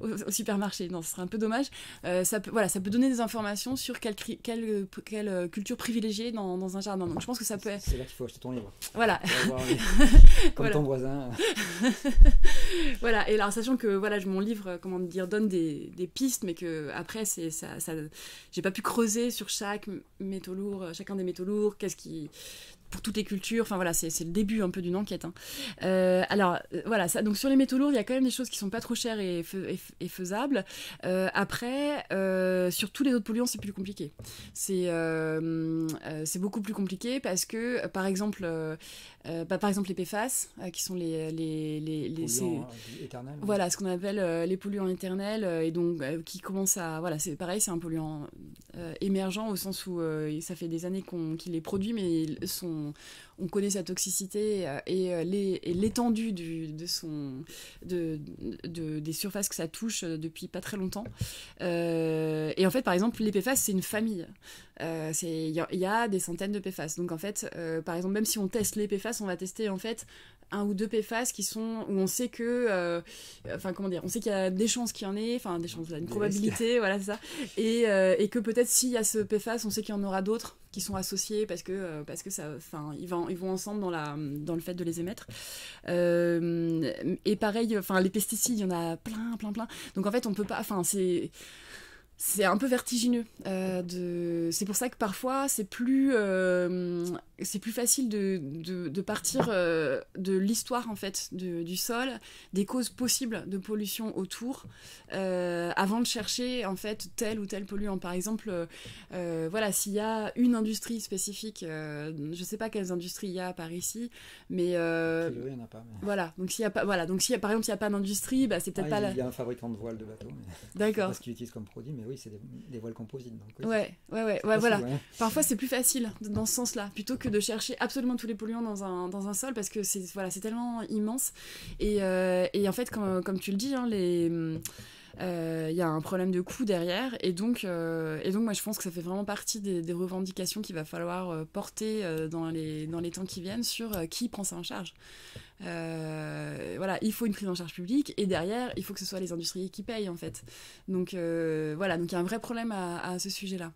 au supermarché. Non, ce serait un peu dommage. Ça peut donner des informations sur quelle culture privilégiée dans un jardin. Donc je pense que ça peut être... C'est là qu'il faut acheter ton livre. Voilà. Comme ton voisin. Voilà. Et alors sachant que mon livre donne des pistes, mais que après j'ai pas pu creuser sur chacun des métaux lourds, pour toutes les cultures. Enfin voilà, c'est le début un peu d'une enquête. Hein. Alors voilà, ça, donc sur les métaux lourds, il y a quand même des choses qui sont pas trop chères et faisables. Après, sur tous les autres polluants, c'est plus compliqué. C'est beaucoup plus compliqué parce que, par exemple, les PFAS, qui sont les polluants éternels. Voilà, ce qu'on appelle les polluants éternels, et donc qui commencent à... Voilà, c'est pareil, c'est un polluant émergent au sens où ça fait des années qu'il est produit, mais on connaît sa toxicité et l'étendue des surfaces que ça touche depuis pas très longtemps. Et en fait, par exemple, les PFAS, c'est une famille. Il y a des centaines de PFAS. Donc en fait, par exemple, même si on teste les PFAS, on va tester en fait un ou deux PFAS où on sait que, on sait qu'il y a des chances qu'il y en ait, enfin des chances, une probabilité, voilà, c'est ça, et que peut-être s'il y a ce PFAS, on sait qu'il y en aura d'autres qui sont associés parce que ça, enfin, ils vont ensemble dans le fait de les émettre. Et pareil, enfin les pesticides, il y en a plein. Donc en fait, on peut pas, enfin c'est un peu vertigineux. C'est pour ça que parfois c'est plus facile de partir de l'histoire en fait du sol, des causes possibles de pollution autour, avant de chercher en fait tel ou tel polluant. Par exemple, voilà, s'il y a une industrie spécifique, je sais pas quelles industries il y a par ici, mais il y en a pas. Mais... Voilà, donc s'il y a pas, voilà, donc par exemple s'il y a pas d'industrie, bah c'est peut-être pas. Il y a un fabricant de voiles de bateaux. D'accord. Ce qu'il utilise comme produit, mais oui, c'est des voiles composites. Donc, oui, ouais, voilà. Ouais. Parfois, c'est plus facile dans ce sens-là, plutôt que de chercher absolument tous les polluants dans un sol, parce que c'est tellement immense. Et en fait, comme tu le dis, hein, y a un problème de coût derrière, et donc moi je pense que ça fait vraiment partie des revendications qu'il va falloir porter dans les temps qui viennent sur qui prend ça en charge. Voilà, il faut une prise en charge publique, et derrière il faut que ce soit les industries qui payent en fait. Donc voilà, donc il y a un vrai problème à ce sujet-là.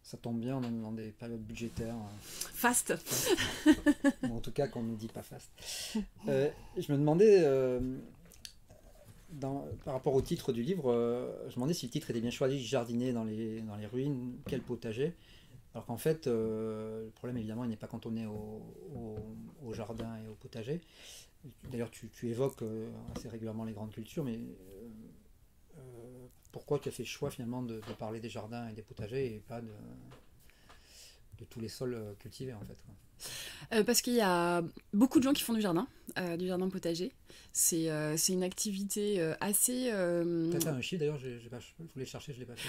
Ça tombe bien, on est dans des périodes budgétaires fast. Ou en tout cas qu'on ne nous dit pas fast. Je me demandais par rapport au titre du livre, je me demandais si le titre était bien choisi, jardiner dans les ruines, quel potager. Alors qu'en fait, le problème évidemment, il n'est pas cantonné au jardin et au potager. D'ailleurs, tu évoques assez régulièrement les grandes cultures, mais pourquoi tu as fait le choix finalement de parler des jardins et des potagers et pas de tous les sols cultivés en fait, quoi. Parce qu'il y a beaucoup de gens qui font du jardin potager. C'est une activité assez... Peut-être un chiffre d'ailleurs, je voulais chercher, je ne l'ai pas fait.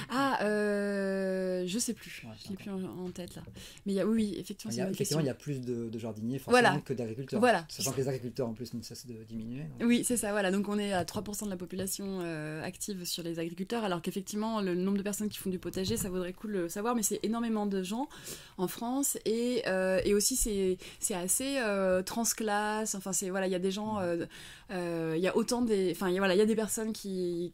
Je sais plus, je l'ai plus en tête là. Mais oui, effectivement, il y a plus de jardiniers forcément que d'agriculteurs. Voilà. Sachant que les agriculteurs en plus ne cessent de diminuer. Donc... Oui, c'est ça, voilà. Donc on est à 3% de la population active sur les agriculteurs, alors qu'effectivement, le nombre de personnes qui font du potager, ça vaudrait cool le savoir, mais c'est énormément de gens en France, et aussi c'est assez transclasse. Enfin, il y a des gens, il y a autant des, enfin, il y a des personnes qui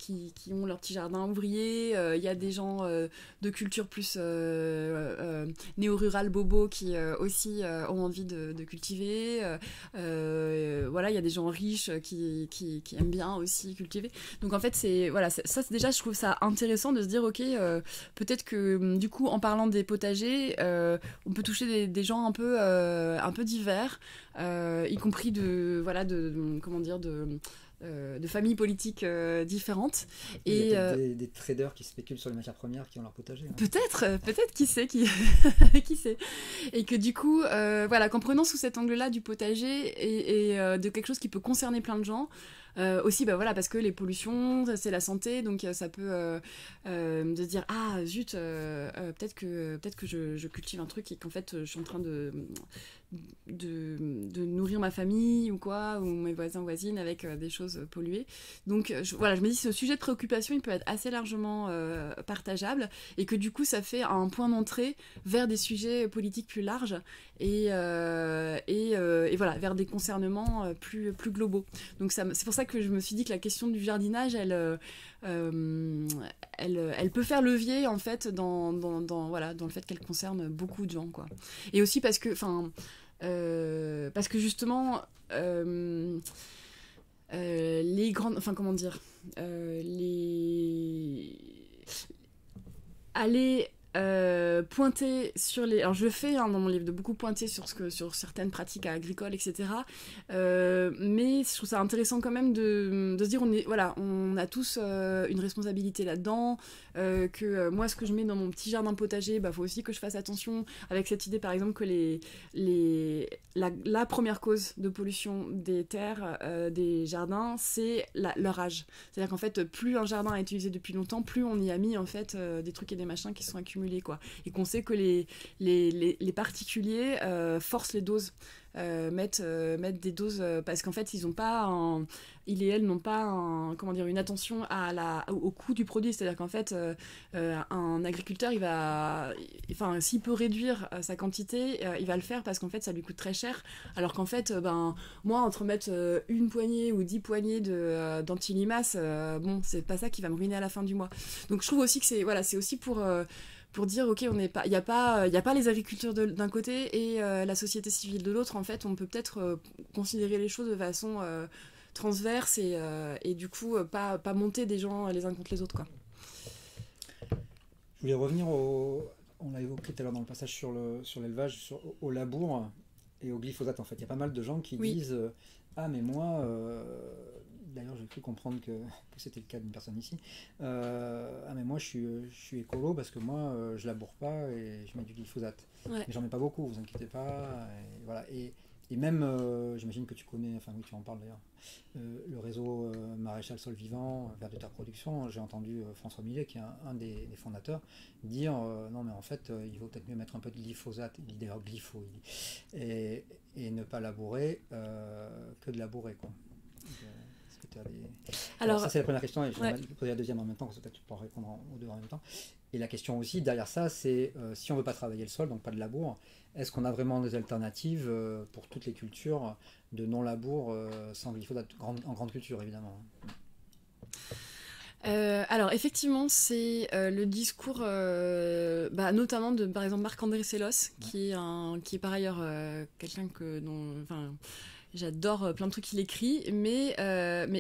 ont leur petit jardin ouvrier, il y a des gens de culture plus néo-rural bobo qui aussi ont envie de cultiver. Voilà, il y a des gens riches qui aiment bien aussi cultiver. Donc en fait, ça déjà, je trouve ça intéressant de se dire, ok, peut-être que du coup, en parlant des potagers, on peut toucher des gens un peu divers, y compris de familles politiques différentes. Et il y a des traders qui spéculent sur les matières premières qui ont leur potager. Hein. Peut-être, qui sait, qui sait. Et que du coup, qu'en prenant sous cet angle-là du potager et de quelque chose qui peut concerner plein de gens, aussi parce que les pollutions c'est la santé, donc ça peut de se dire zut, peut-être que je cultive un truc et qu'en fait je suis en train de nourrir ma famille ou quoi, ou mes voisins voisines avec des choses polluées. Donc je me dis, ce sujet de préoccupation il peut être assez largement partageable, et que du coup ça fait un point d'entrée vers des sujets politiques plus larges et voilà, vers des concernements plus globaux. Donc c'est pour ça que je me suis dit que la question du jardinage, elle peut faire levier en fait dans le fait qu'elle concerne beaucoup de gens, quoi. Et aussi parce que justement les grandes, comment dire, aller pointer sur les... Alors je le fais dans mon livre, de beaucoup pointer sur certaines pratiques agricoles, etc. Mais je trouve ça intéressant quand même de se dire, on a tous une responsabilité là-dedans, que moi, ce que je mets dans mon petit jardin potager, faut aussi que je fasse attention, avec cette idée par exemple que la première cause de pollution des terres, des jardins, c'est leur âge. C'est-à-dire qu'en fait, plus un jardin est utilisé depuis longtemps, plus on y a mis en fait des trucs et des machins qui sont accumulés, quoi. Et qu'on sait que les particuliers forcent les doses. Mettre des doses parce qu'en fait ils et elles n'ont pas une attention au coût du produit, c'est-à-dire qu'en fait un agriculteur s'il peut réduire sa quantité, il va le faire parce qu'en fait ça lui coûte très cher, alors qu'en fait moi entre mettre une poignée ou 10 poignées d'antilimace, c'est pas ça qui va me ruiner à la fin du mois. Donc je trouve aussi que c'est aussi pour dire ok, il n'y a pas les agriculteurs d'un côté et la société civile de l'autre. En fait, on peut peut-être considérer les choses de façon transverse et du coup pas monter des gens les uns contre les autres, quoi. Je voulais revenir on l'a évoqué tout à l'heure dans le passage sur l'élevage, au labour et au glyphosate. En fait, il y a pas mal de gens qui disent ah mais moi d'ailleurs j'ai cru comprendre que c'était le cas d'une personne ici, ah mais moi je suis écolo parce que moi je laboure pas et je mets du glyphosate, mais j'en mets pas beaucoup, vous inquiétez pas, et voilà. Et même j'imagine que tu connais, enfin oui tu en parles d'ailleurs, le réseau Maréchal Sol Vivant Vers de Terre Production. J'ai entendu François Millet, qui est un des fondateurs, dire non mais en fait il vaut peut-être mieux mettre un peu de glyphosate, il dit d'ailleurs glypho, et ne pas labourer que de labourer, quoi. Alors ça c'est la première question, et je vais poser la deuxième en même temps, parce que peut-être tu pourras répondre aux deux en même temps. Et la question aussi derrière ça, c'est si on ne veut pas travailler le sol, donc pas de labour, est-ce qu'on a vraiment des alternatives pour toutes les cultures de non-labour sans glyphosate, en grande culture évidemment? Alors effectivement c'est le discours notamment de par exemple Marc-André Sellos, qui est par ailleurs quelqu'un dont j'adore plein de trucs qu'il écrit, mais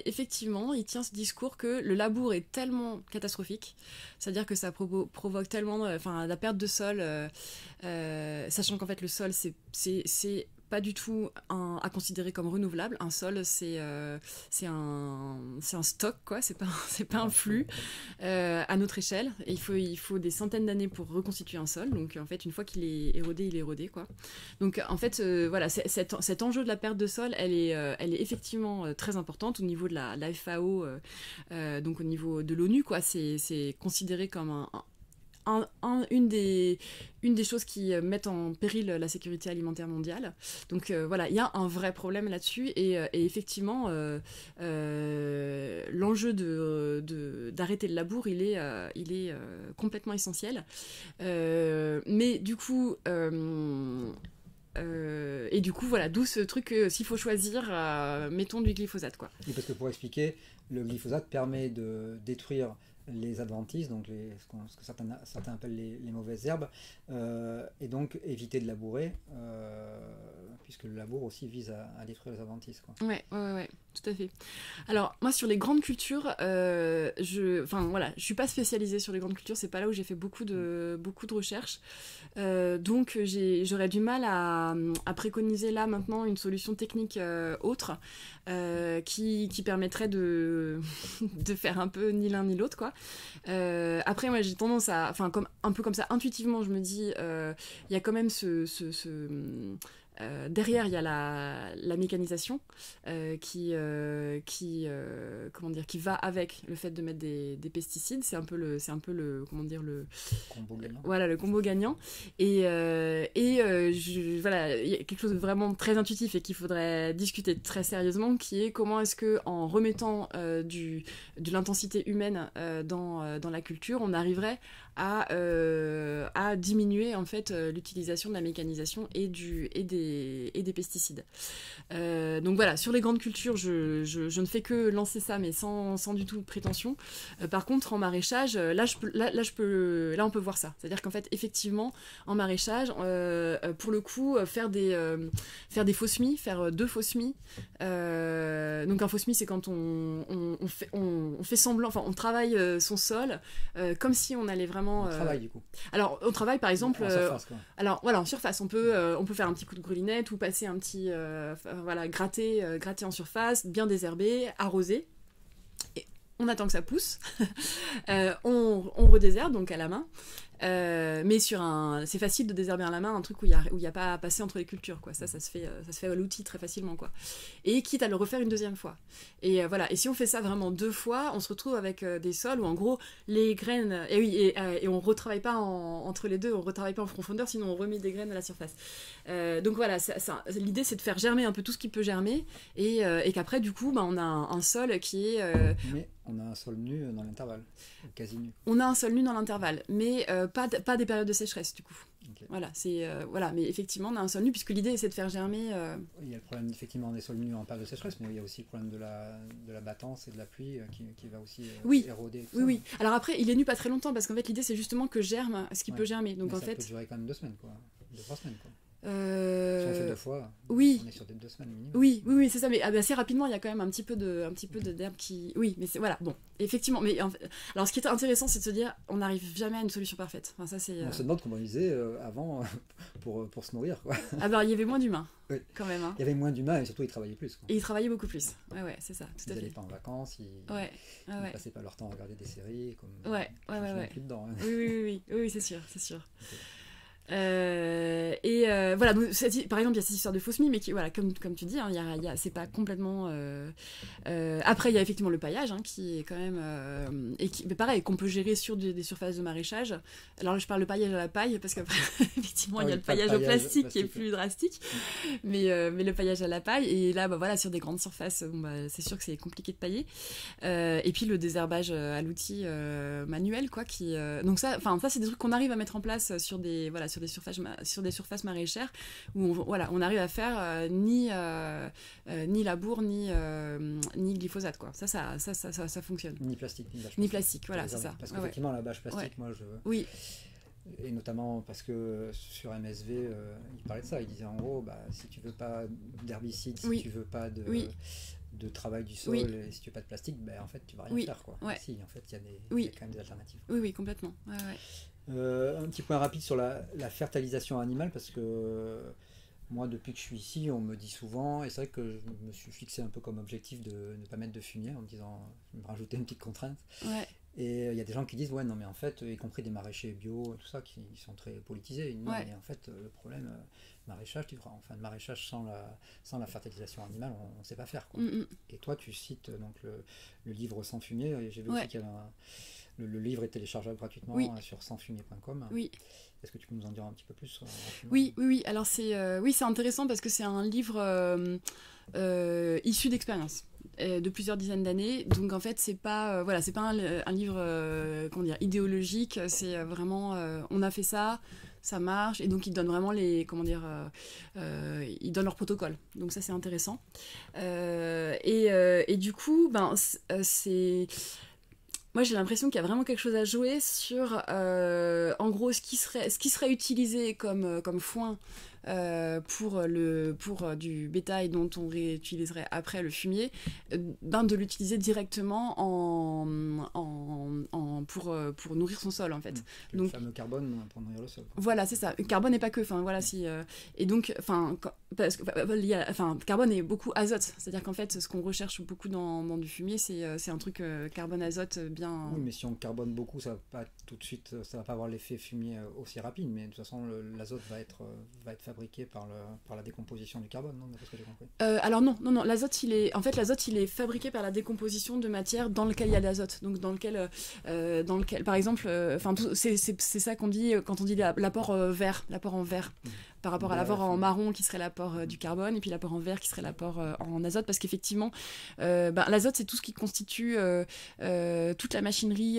effectivement, il tient ce discours que le labour est tellement catastrophique, c'est-à-dire que ça provoque tellement la perte de sol, sachant qu'en fait le sol c'est pas du tout à considérer comme renouvelable. Un sol, c'est un stock, quoi. C'est pas un flux à notre échelle. Et il faut des centaines d'années pour reconstituer un sol. Donc en fait, une fois qu'il est érodé, il est érodé, quoi. Donc en fait, cet enjeu de la perte de sol, elle est effectivement très importante au niveau de la FAO, donc au niveau de l'ONU, quoi. C'est considéré comme une des choses qui mettent en péril la sécurité alimentaire mondiale. Donc il y a un vrai problème là-dessus, et effectivement l'enjeu d'arrêter le labour, il est complètement essentiel. Mais du coup d'où ce truc que s'il faut choisir, mettons du glyphosate, quoi. Et parce que pour expliquer, le glyphosate permet de détruire les adventices, donc ce que certains appellent les mauvaises herbes, et donc éviter de labourer, puisque le labour aussi vise à détruire les adventices, quoi. Ouais, tout à fait. Alors moi sur les grandes cultures, je suis pas spécialisée sur les grandes cultures, c'est pas là où j'ai fait beaucoup de recherches, donc j'aurais du mal à préconiser là maintenant une solution technique autre, qui permettrait de faire un peu ni l'un ni l'autre, quoi. Après moi j'ai tendance à, un peu comme ça intuitivement, je me dis il y a quand même derrière, il y a la mécanisation qui va avec le fait de mettre des pesticides. C'est un peu le combo gagnant. Voilà, le combo gagnant. Et il y a quelque chose de vraiment très intuitif et qu'il faudrait discuter très sérieusement, qui est comment est-ce que en remettant de l'intensité humaine dans la culture, on arriverait à diminuer en fait l'utilisation de la mécanisation et des pesticides. Donc voilà, sur les grandes cultures, je ne fais que lancer ça, mais sans du tout de prétention. Par contre, en maraîchage, là on peut voir ça. C'est-à-dire qu'en fait, effectivement, en maraîchage, pour le coup, faire des faux semis, faire 2 faux semis. Donc un faux semis, c'est quand on fait semblant, on travaille son sol comme si on allait vraiment vraiment... On travaille du coup. Alors, on travaille par exemple... En surface, quoi. Alors, voilà, en surface, on peut faire un petit coup de grelinette ou passer un petit... gratter en surface, bien désherber, arroser. Et on attend que ça pousse. On redésherbe, donc à la main. Mais c'est facile de désherber à la main un truc où il y a pas à passer entre les cultures, quoi. Ça se fait à l'outil très facilement, quoi. Et quitte à le refaire une deuxième fois. Et voilà. Et si on fait ça vraiment 2 fois, on se retrouve avec des sols où en gros les graines et on retravaille pas entre les deux, on retravaille pas en profondeur, sinon on remet des graines à la surface. Donc voilà, l'idée c'est de faire germer un peu tout ce qui peut germer et qu'après du coup, on a un sol qui est Mais on a un sol nu dans l'intervalle, quasi nu. On a un sol nu dans l'intervalle, mais pas des périodes de sécheresse du coup. Okay. Voilà, mais effectivement on a un sol nu puisque l'idée c'est de faire germer. Il y a le problème effectivement des sols nus en période de sécheresse, mais il y a aussi le problème de la battance et de la pluie qui va aussi éroder. Oui. Alors après il est nu pas très longtemps parce qu'en fait l'idée c'est justement que germe ce qui peut germer. Donc mais en ça peut durer quand même 2 semaines, quoi. 2-3 semaines, quoi. Si on fait 2 fois, on est sur des 2 semaines minimum. Oui, c'est ça, mais assez rapidement, il y a quand même un petit peu d'herbe qui... Oui, mais voilà, bon, effectivement, mais alors ce qui est intéressant, c'est de se dire, on n'arrive jamais à une solution parfaite. Enfin, ça, c'est, On se demande comment ils faisaient avant pour se nourrir, quoi. Ah bah, il y avait moins d'humains, oui. Quand même. Hein. Il y avait moins d'humains et surtout, ils travaillaient plus, quoi. Et ils travaillaient beaucoup plus, ouais, c'est ça, tout à fait. Ils n'allaient pas en vacances, ils passaient pas leur temps à regarder des séries, comme... Ouais. Plus dedans, hein. Oui, c'est sûr. Okay. Voilà, donc, par exemple il y a cette histoire de fausse mie mais qui, voilà, comme tu dis hein, c'est pas complètement après il y a effectivement le paillage hein, qui est quand même mais pareil qu'on peut gérer sur des surfaces de maraîchage. Alors là, je parle de paillage à la paille parce qu'après effectivement il y a le paillage au plastique qui est plus drastique mais le paillage à la paille et là voilà sur des grandes surfaces c'est sûr que c'est compliqué de pailler et puis le désherbage à l'outil manuel quoi donc ça c'est des trucs qu'on arrive à mettre en place sur des surfaces maraîchères où on arrive à faire ni labour ni glyphosate quoi. Ça fonctionne. Ni plastique, voilà, c'est ça. Parce qu'effectivement la bâche plastique, moi oui. Et notamment parce que sur MSV, il parlait de ça, il disait en gros, si tu veux pas d'herbicide, si tu veux pas de travail du sol, et si tu veux pas de plastique, en fait tu vas rien faire quoi. Si, en fait il y a quand même des alternatives. Oui, complètement. Un petit point rapide sur la fertilisation animale, parce que moi depuis que je suis ici on me dit souvent, et c'est vrai que je me suis fixé un peu comme objectif de ne pas mettre de fumier en me disant, me rajouter une petite contrainte. Et il y a des gens qui disent non mais en fait, y compris des maraîchers bio tout ça qui sont très politisés, non mais en fait le problème maraîchage, tu feras enfin le maraîchage sans la fertilisation animale on sait pas faire quoi. Et toi tu cites donc le livre Sans fumier, et j'ai vu aussi qu'il y avait le livre est téléchargeable gratuitement sur sansfumier.com. Est-ce que tu peux nous en dire un petit peu plus Oui. Alors c'est intéressant parce que c'est un livre issu d'expérience de plusieurs dizaines d'années. Donc en fait c'est pas un livre idéologique. C'est vraiment on a fait ça marche, et donc ils donnent vraiment ils donnent leur protocole. Donc ça c'est intéressant. Et du coup c'est moi j'ai l'impression qu'il y a vraiment quelque chose à jouer sur en gros ce qui serait utilisé comme foin pour du bétail dont on réutiliserait après le fumier, de l'utiliser directement pour nourrir son sol en fait. Le fameux carbone pour nourrir le sol. Voilà, c'est ça. Carbone n'est pas que, et donc, carbone est beaucoup azote. C'est-à-dire qu'en fait, ce qu'on recherche beaucoup dans du fumier, c'est un truc carbone-azote bien. Oui, mais si on carbone beaucoup, ça va pas tout de suite, ça va pas avoir l'effet fumier aussi rapide. Mais de toute façon, l'azote va être fabriqué par la décomposition du carbone, non, d'après ce que j'ai compris. Alors non, l'azote il est fabriqué par la décomposition de matière dans lequel il y a de l'azote, donc dans lequel par exemple, c'est ça qu'on dit quand on dit l'apport en vert. Par rapport à l'apport en marron qui serait l'apport du carbone, et puis l'apport en vert qui serait l'apport en azote, parce qu'effectivement l'azote c'est tout ce qui constitue toute la machinerie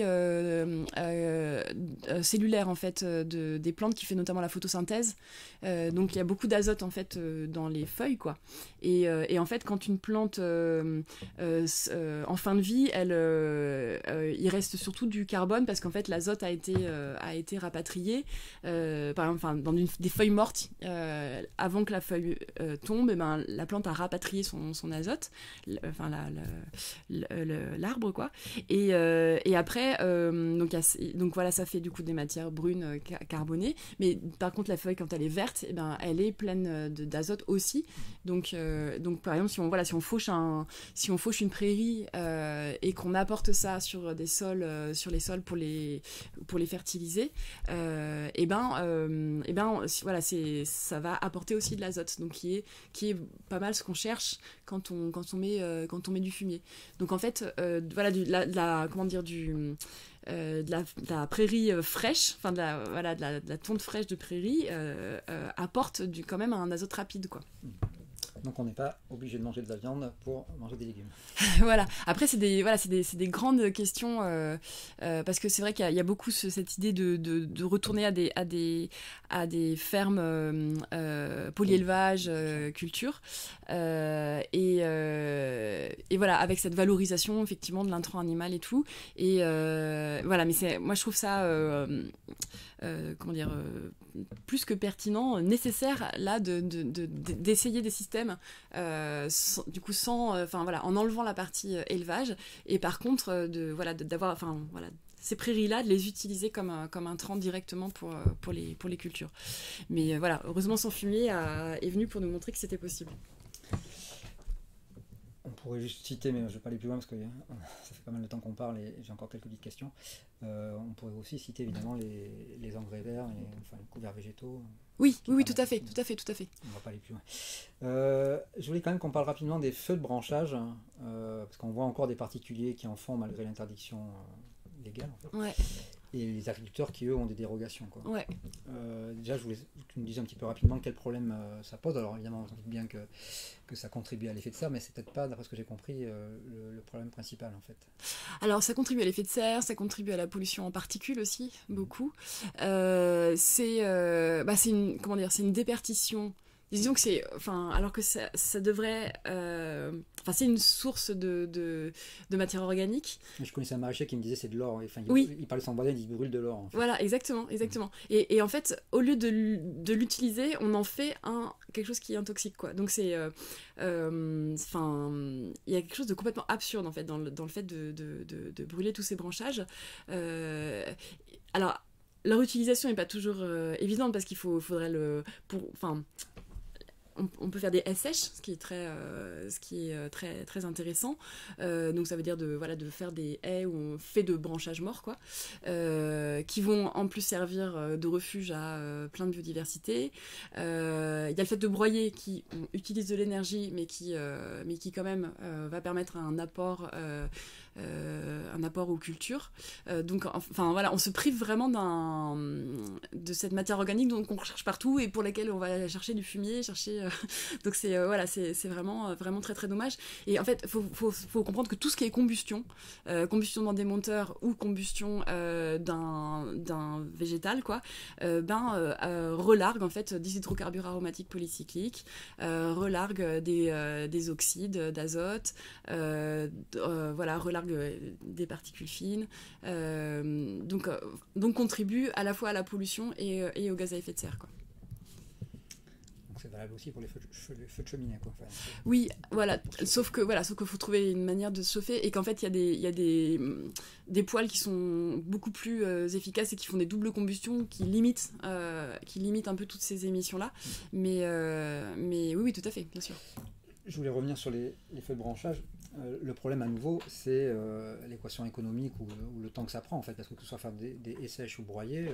cellulaire en fait des plantes, qui fait notamment la photosynthèse. Donc il y a beaucoup d'azote en fait dans les feuilles quoi, et en fait quand une plante en fin de vie il reste surtout du carbone, parce qu'en fait l'azote a été rapatrié par exemple dans des feuilles mortes. avant que la feuille tombe, la plante a rapatrié son azote, l'arbre, quoi. Et après, donc voilà, ça fait du coup des matières brunes carbonées. Mais par contre, la feuille, quand elle est verte, elle est pleine d'azote aussi. Donc par exemple, si on fauche une prairie et qu'on apporte ça sur les sols pour les fertiliser, voilà, ça va apporter aussi de l'azote, donc qui est pas mal ce qu'on cherche quand on met du fumier. Donc en fait, voilà, de la prairie fraîche, enfin de la tonte fraîche de prairie apporte quand même un azote rapide, quoi. Donc on n'est pas obligé de manger de la viande pour manger des légumes. Voilà. Après, c'est des grandes questions parce que c'est vrai qu'il y a beaucoup cette idée de retourner à des fermes polyélevage, culture et voilà, avec cette valorisation effectivement de l'intrant animal et tout. Et voilà, mais moi je trouve ça plus que pertinent, nécessaire là d'essayer des systèmes en enlevant la partie élevage, et par contre d'avoir ces prairies-là, de les utiliser comme un trant directement pour les cultures. Mais voilà, heureusement son fumier est venu pour nous montrer que c'était possible. On pourrait juste citer, mais je ne vais pas aller plus loin parce que ça fait pas mal de temps qu'on parle et j'ai encore quelques petites questions. On pourrait aussi citer évidemment les engrais verts, les couverts végétaux. Oui, tout à fait. On ne va pas aller plus loin. Je voulais quand même qu'on parle rapidement des feux de branchage, parce qu'on voit encore des particuliers qui en font malgré l'interdiction légale, en fait. Ouais. Et les agriculteurs qui, eux, ont des dérogations, quoi. Ouais. Déjà, je voulais que tu nous dises un petit peu rapidement quel problème ça pose. Alors évidemment, on dit bien que ça contribue à l'effet de serre, mais c'est peut-être pas, d'après ce que j'ai compris, le problème principal, en fait. Alors, ça contribue à l'effet de serre, ça contribue à la pollution en particules aussi, beaucoup. C'est une déperdition. Disons que alors que ça devrait... c'est une source de matière organique. Je connaissais un maraîcher qui me disait c'est de l'or. Il parle sans bader, il brûle de l'or. En fait. Voilà, exactement. Et en fait, au lieu de l'utiliser, on en fait quelque chose qui est intoxique, quoi. Donc il y a quelque chose de complètement absurde, en fait, dans le fait de brûler tous ces branchages. Alors, leur utilisation n'est pas toujours évidente, parce qu'il faudrait on peut faire des haies sèches, ce qui est très, très intéressant. Donc ça veut dire de faire des haies où on fait de branchages morts, quoi, qui vont en plus servir de refuge à plein de biodiversité. Il y a le fait de broyer qui utilise de l'énergie, mais qui quand même va permettre un apport aux cultures. Donc on se prive vraiment de cette matière organique qu'on recherche partout et pour laquelle on va chercher du fumier, donc c'est vraiment vraiment très très dommage. Et en fait, faut comprendre que tout ce qui est combustion dans des monteurs ou combustion d'un végétal, quoi, relargue en fait des hydrocarbures aromatiques polycycliques, relargue des oxydes d'azote, relargue des particules fines, donc contribue à la fois à la pollution et aux gaz à effet de serre, quoi. Donc c'est valable aussi pour les feux de cheminée, quoi. Oui, voilà, sauf qu'il faut trouver une manière de se chauffer, et qu'en fait il y a des poêles qui sont beaucoup plus efficaces et qui font des doubles combustions qui limitent un peu toutes ces émissions là. Mais oui, tout à fait, bien sûr. Je voulais revenir sur les feux de branchage. Le problème à nouveau, c'est l'équation économique ou le temps que ça prend, en fait, parce que ce soit faire des haies sèches ou broyer,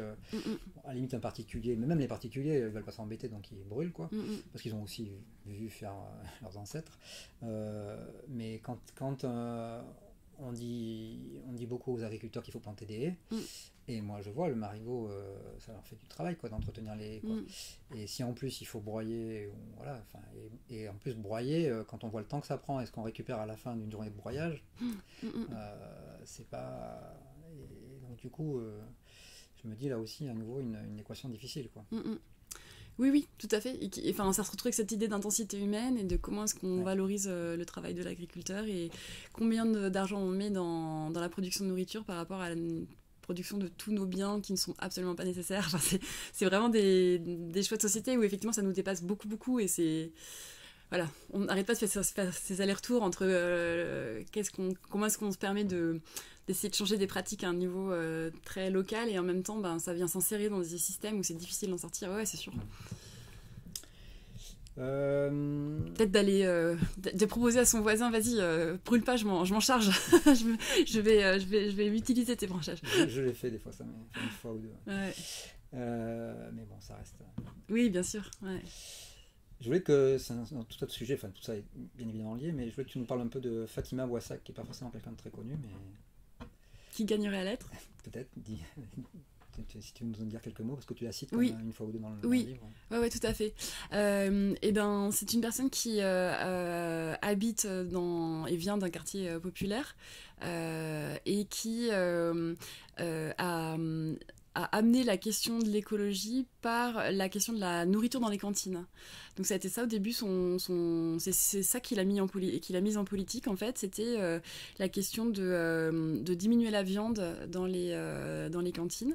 à la limite un particulier, mais même les particuliers ne veulent pas s'embêter, donc ils brûlent, quoi, parce qu'ils ont aussi vu faire leurs ancêtres. Mais quand on dit beaucoup aux agriculteurs qu'il faut planter des haies, et moi je vois le marigot, ça leur fait du travail, quoi, d'entretenir les haies, quoi. Et si en plus il faut broyer, voilà, et en plus broyer, quand on voit le temps que ça prend et ce qu'on récupère à la fin d'une journée de broyage, c'est pas... Et donc du coup, je me dis là aussi à nouveau une équation difficile, quoi. Oui, tout à fait. Ça se retrouve avec cette idée d'intensité humaine et de comment est-ce qu'on valorise le travail de l'agriculteur et combien d'argent on met dans la production de nourriture par rapport production de tous nos biens qui ne sont absolument pas nécessaires. Enfin, c'est vraiment des choix de société où effectivement ça nous dépasse beaucoup et c'est... Voilà, on n'arrête pas de faire ces allers-retours entre comment est-ce qu'on se permet d'essayer de changer des pratiques à un niveau très local et en même temps ça vient s'insérer dans des systèmes où c'est difficile d'en sortir. Ouais, c'est sûr. Peut-être d'aller de proposer à son voisin, vas-y, brûle pas, je m'en charge. je vais utiliser tes branchages. Je l'ai fait des fois, ça, mais une fois ou deux. Ouais. Mais bon, ça reste. Oui, bien sûr. Ouais. Je voulais que c'est un tout autre sujet, enfin tout ça est bien évidemment lié, mais je voulais que tu nous parles un peu de Fatima Ouassak, qui n'est pas forcément quelqu'un de très connu, mais qui gagnerait à l'être. Peut-être. Si tu veux nous en dire quelques mots, parce que tu la cites une fois ou deux dans le livre. Oui, tout à fait. C'est une personne qui habite et vient d'un quartier populaire et qui a amené la question de l'écologie par la question de la nourriture dans les cantines. Donc ça a été ça au début, c'est ça qu'il a mis en politique en fait, c'était la question de diminuer la viande dans les cantines.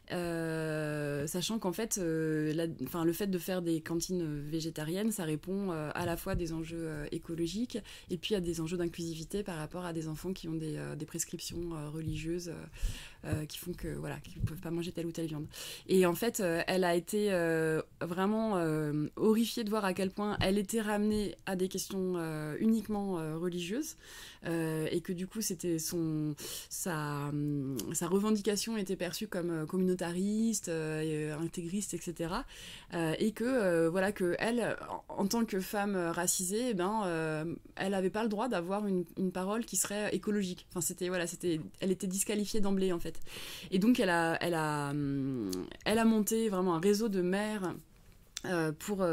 Sachant qu'en fait, le fait de faire des cantines végétariennes, ça répond à la fois à des enjeux écologiques et puis à des enjeux d'inclusivité par rapport à des enfants qui ont des prescriptions religieuses qui font que qu'ils ne peuvent pas manger telle ou telle viande. Et en fait, elle a été vraiment horrifiée de voir à quel point elle était ramenée à des questions uniquement religieuses et que du coup, sa revendication était perçue comme communautariste, intégriste, etc. Et que elle, en tant que femme racisée, elle n'avait pas le droit d'avoir une parole qui serait écologique. Enfin, elle était disqualifiée d'emblée en fait. Et donc elle a monté vraiment un réseau de mères pour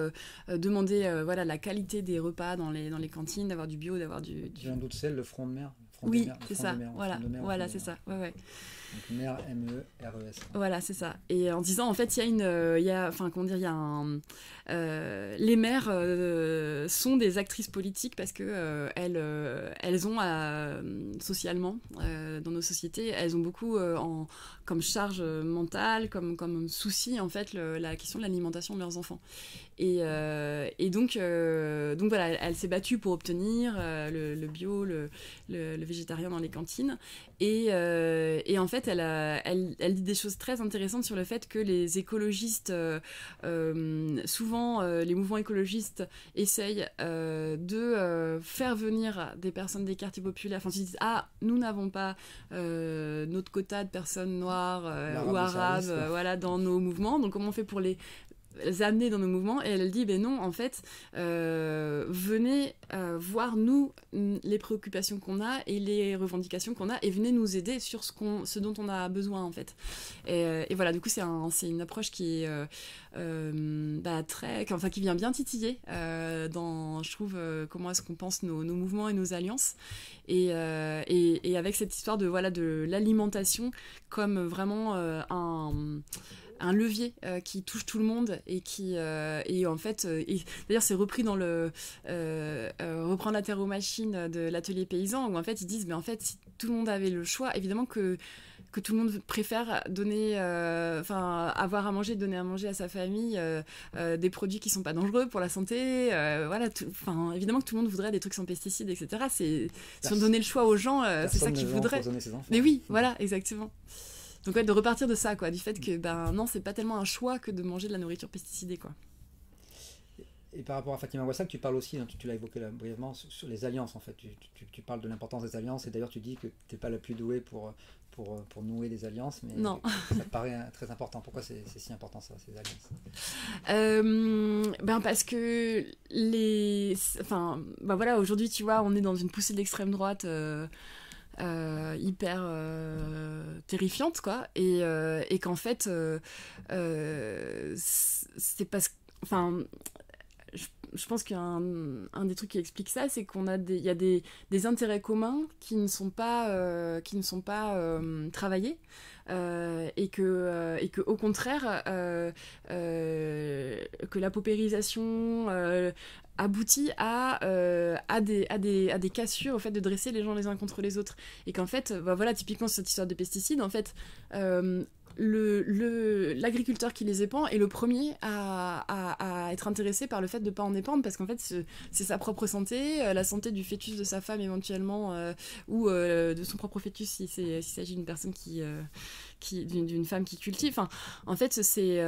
demander la qualité des repas dans les cantines, d'avoir du bio, d'avoir du... J'ai un doute, c'est le front de mer. Oui, c'est ça. Voilà, c'est ça. Ouais. Donc mer, MERES. Voilà, c'est ça. Et en disant, en fait, les mères sont des actrices politiques parce que elles ont socialement dans nos sociétés, elles ont beaucoup comme charge mentale, comme souci en fait la question de l'alimentation de leurs enfants. Et donc voilà, elle s'est battue pour obtenir le bio, le végétarien dans les cantines. Et en fait, elle dit des choses très intéressantes sur le fait que les écologistes, souvent les mouvements écologistes essayent de faire venir des personnes des quartiers populaires. Enfin, ils disent nous n'avons pas notre quota de personnes noires ou arabes dans nos mouvements. Donc comment on fait pour les amener dans nos mouvements? Et elle dit non, en fait venez voir nous les préoccupations qu'on a et les revendications qu'on a et venez nous aider sur ce dont on a besoin en fait. Et voilà, du coup c'est une approche qui est qui vient bien titiller je trouve comment est-ce qu'on pense nos mouvements et nos alliances et avec cette histoire de l'alimentation comme vraiment un levier qui touche tout le monde et qui et en fait d'ailleurs c'est repris dans le reprendre la terre aux machines de l'atelier paysan où en fait ils disent mais en fait si tout le monde avait le choix, évidemment que tout le monde préfère donner avoir à manger, donner à manger à sa famille des produits qui sont pas dangereux pour la santé, évidemment que tout le monde voudrait des trucs sans pesticides, etc. Si on donnait le choix aux gens, c'est ça qu'ils voudraient. Mais oui, voilà, exactement. Donc de repartir de ça, du fait que non, c'est pas tellement un choix que de manger de la nourriture pesticidée, quoi. Et par rapport à Fatima Ouassak, tu parles aussi, tu l'as évoqué là, brièvement, sur les alliances en fait. Tu parles de l'importance des alliances et d'ailleurs tu dis que tu n'es pas la plus douée pour nouer des alliances, mais non. Ça te paraît très important. Pourquoi c'est si important ça, ces alliances? Parce que aujourd'hui tu vois, on est dans une poussée de l'extrême droite hyper terrifiante quoi et qu'en fait c'est parce que je pense qu'un des trucs qui explique ça, c'est il y a des intérêts communs qui ne sont pas travaillés. Et que au contraire que la paupérisation aboutit à des cassures au fait de dresser les gens les uns contre les autres, et qu'en fait voilà, typiquement cette histoire de pesticides, en fait l'agriculteur qui les épand est le premier à être intéressé par le fait de ne pas en épandre, parce qu'en fait c'est sa propre santé, la santé du fœtus de sa femme éventuellement, ou de son propre fœtus s'il s'agit d'une personne d'une femme qui cultive. Enfin, en fait c'est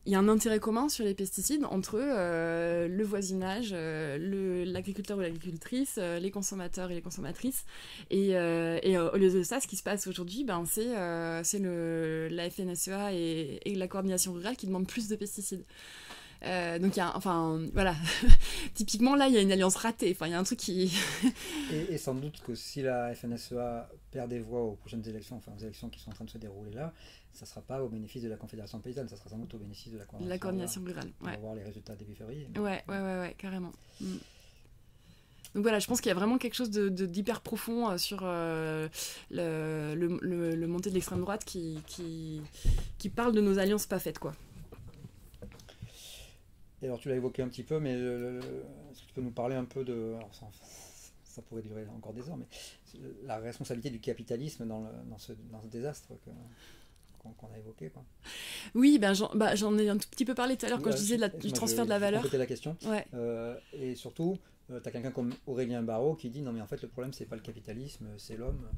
il y a un intérêt commun sur les pesticides entre le voisinage, l'agriculteur ou l'agricultrice, les consommateurs et les consommatrices. Et au lieu de ça, ce qui se passe aujourd'hui, c'est la FNSEA et la coordination rurale qui demandent plus de pesticides. Donc voilà, typiquement là il y a une alliance ratée, il y a un truc qui... et sans doute que si la FNSEA perd des voix aux prochaines élections, aux élections qui sont en train de se dérouler là, ça ne sera pas au bénéfice de la Confédération paysanne, ça sera sans doute au bénéfice de la coordination rurale. On va voir les résultats début février. Ouais, carrément. Donc voilà, je pense qu'il y a vraiment quelque chose d'hyper profond sur le montée de l'extrême droite qui parle de nos alliances pas faites, quoi. Et alors tu l'as évoqué un petit peu, mais est-ce que tu peux nous parler un peu de... Alors, ça pourrait durer encore des heures, mais la responsabilité du capitalisme dans ce désastre qu'on a évoqué, quoi. Oui, j'en ai un tout petit peu parlé tout à l'heure quand je disais du transfert de la valeur. Je vais compléter la question. Ouais. Et surtout, tu as quelqu'un comme Aurélien Barraud qui dit non mais en fait le problème c'est pas le capitalisme, c'est l'homme.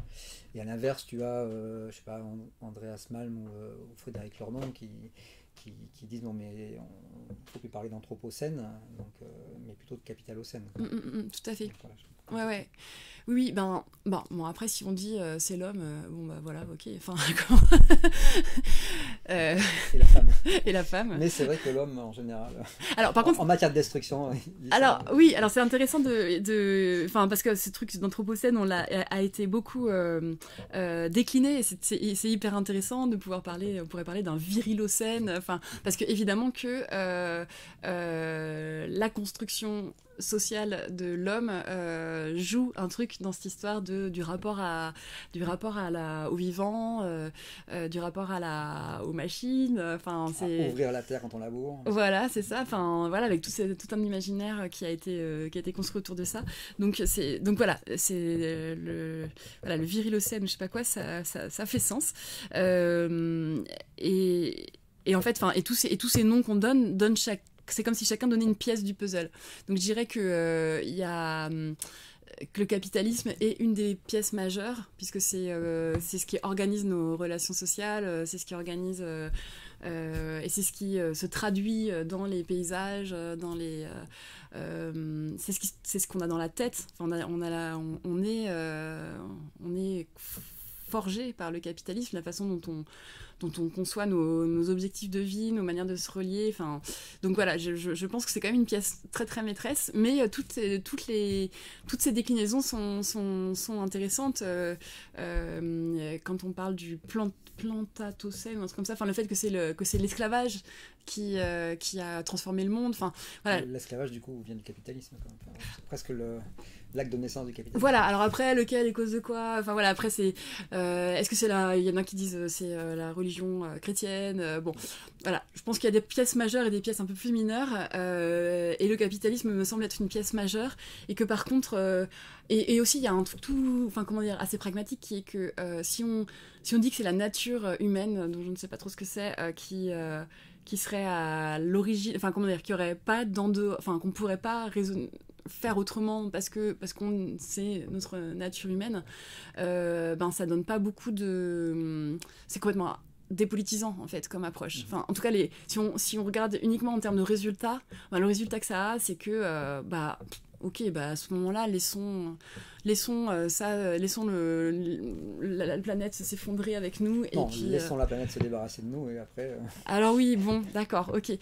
Et à l'inverse, tu as je sais pas, Andreas Malm ou Frédéric Lordon qui disent non mais on ne faut plus parler d'anthropocène, mais plutôt de capitalocène. Tout à fait. Voilà, ouais. Oui, bon, après, si on dit c'est l'homme, voilà, ok, enfin, et la femme. Et la femme. Mais c'est vrai que l'homme, en général, alors, par contre, en matière de destruction... alors c'est intéressant parce que ce truc d'anthropocène, a été beaucoup décliné, et c'est hyper intéressant de pouvoir on pourrait parler d'un virilocène, parce que évidemment que la construction sociale de l'homme joue un truc dans cette histoire du rapport au vivant, du rapport aux machines, c'est ouvrir la terre quand on laboure. Voilà, c'est ça, voilà, avec tout un imaginaire qui a été construit autour de ça. Donc voilà, c'est le virilocène, je sais pas quoi, ça fait sens. Et en fait, tous ces noms qu'on donne chaque... C'est comme si chacun donnait une pièce du puzzle. Donc je dirais que que le capitalisme est une des pièces majeures, puisque c'est ce qui organise nos relations sociales, c'est ce qui organise et c'est ce qui se traduit dans les paysages, c'est ce qu'on a dans la tête. On est forgé par le capitalisme, la façon dont on conçoit nos objectifs de vie, nos manières de se relier. Donc voilà, je pense que c'est quand même une pièce très très maîtresse, mais toutes ces déclinaisons sont intéressantes. Quand on parle du plantatocène, un truc comme ça, le fait que c'est l'esclavage qui a transformé le monde. Voilà. L'esclavage, du coup, vient du capitalisme. C'est presque l'acte de naissance du capitalisme. Voilà, alors après, lequel est cause de quoi ? Après, c'est... est-ce que c'est il y en a qui disent c'est la religion chrétienne, bon, voilà. Je pense qu'il y a des pièces majeures et des pièces un peu plus mineures, et le capitalisme me semble être une pièce majeure, et que par contre... et aussi, il y a un truc assez pragmatique, qui est que si on dit que c'est la nature humaine, dont je ne sais pas trop ce que c'est, qui serait à l'origine... qui aurait pas qu'on pourrait pas faire autrement parce qu'on c'est notre nature humaine, ça donne pas beaucoup de... C'est complètement dépolitisant en fait comme approche. En tout cas, si on regarde uniquement en termes de résultats, le résultat que ça a, c'est que ok, bah à ce moment-là, laissons la planète s'effondrer avec nous. Non, et puis, laissons la planète se débarrasser de nous et après... Alors oui, bon, d'accord, ok.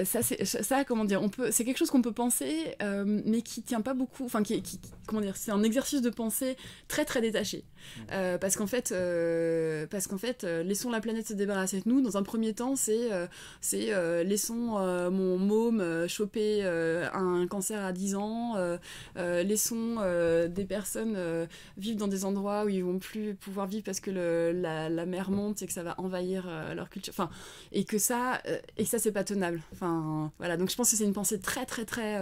Ça, comment dire, c'est quelque chose qu'on peut penser, mais qui tient pas beaucoup. Enfin, comment dire, c'est un exercice de pensée très très détaché. Parce qu'en fait, laissons la planète se débarrasser de nous. Dans un premier temps, c'est laissons mon môme choper un cancer à 10 ans. Laissons des personnes vivre dans des endroits où ils vont plus pouvoir vivre parce que la mer monte et que ça va envahir leur culture. Enfin, et que ça c'est pas tenable. Enfin, voilà. Donc je pense que c'est une pensée très très très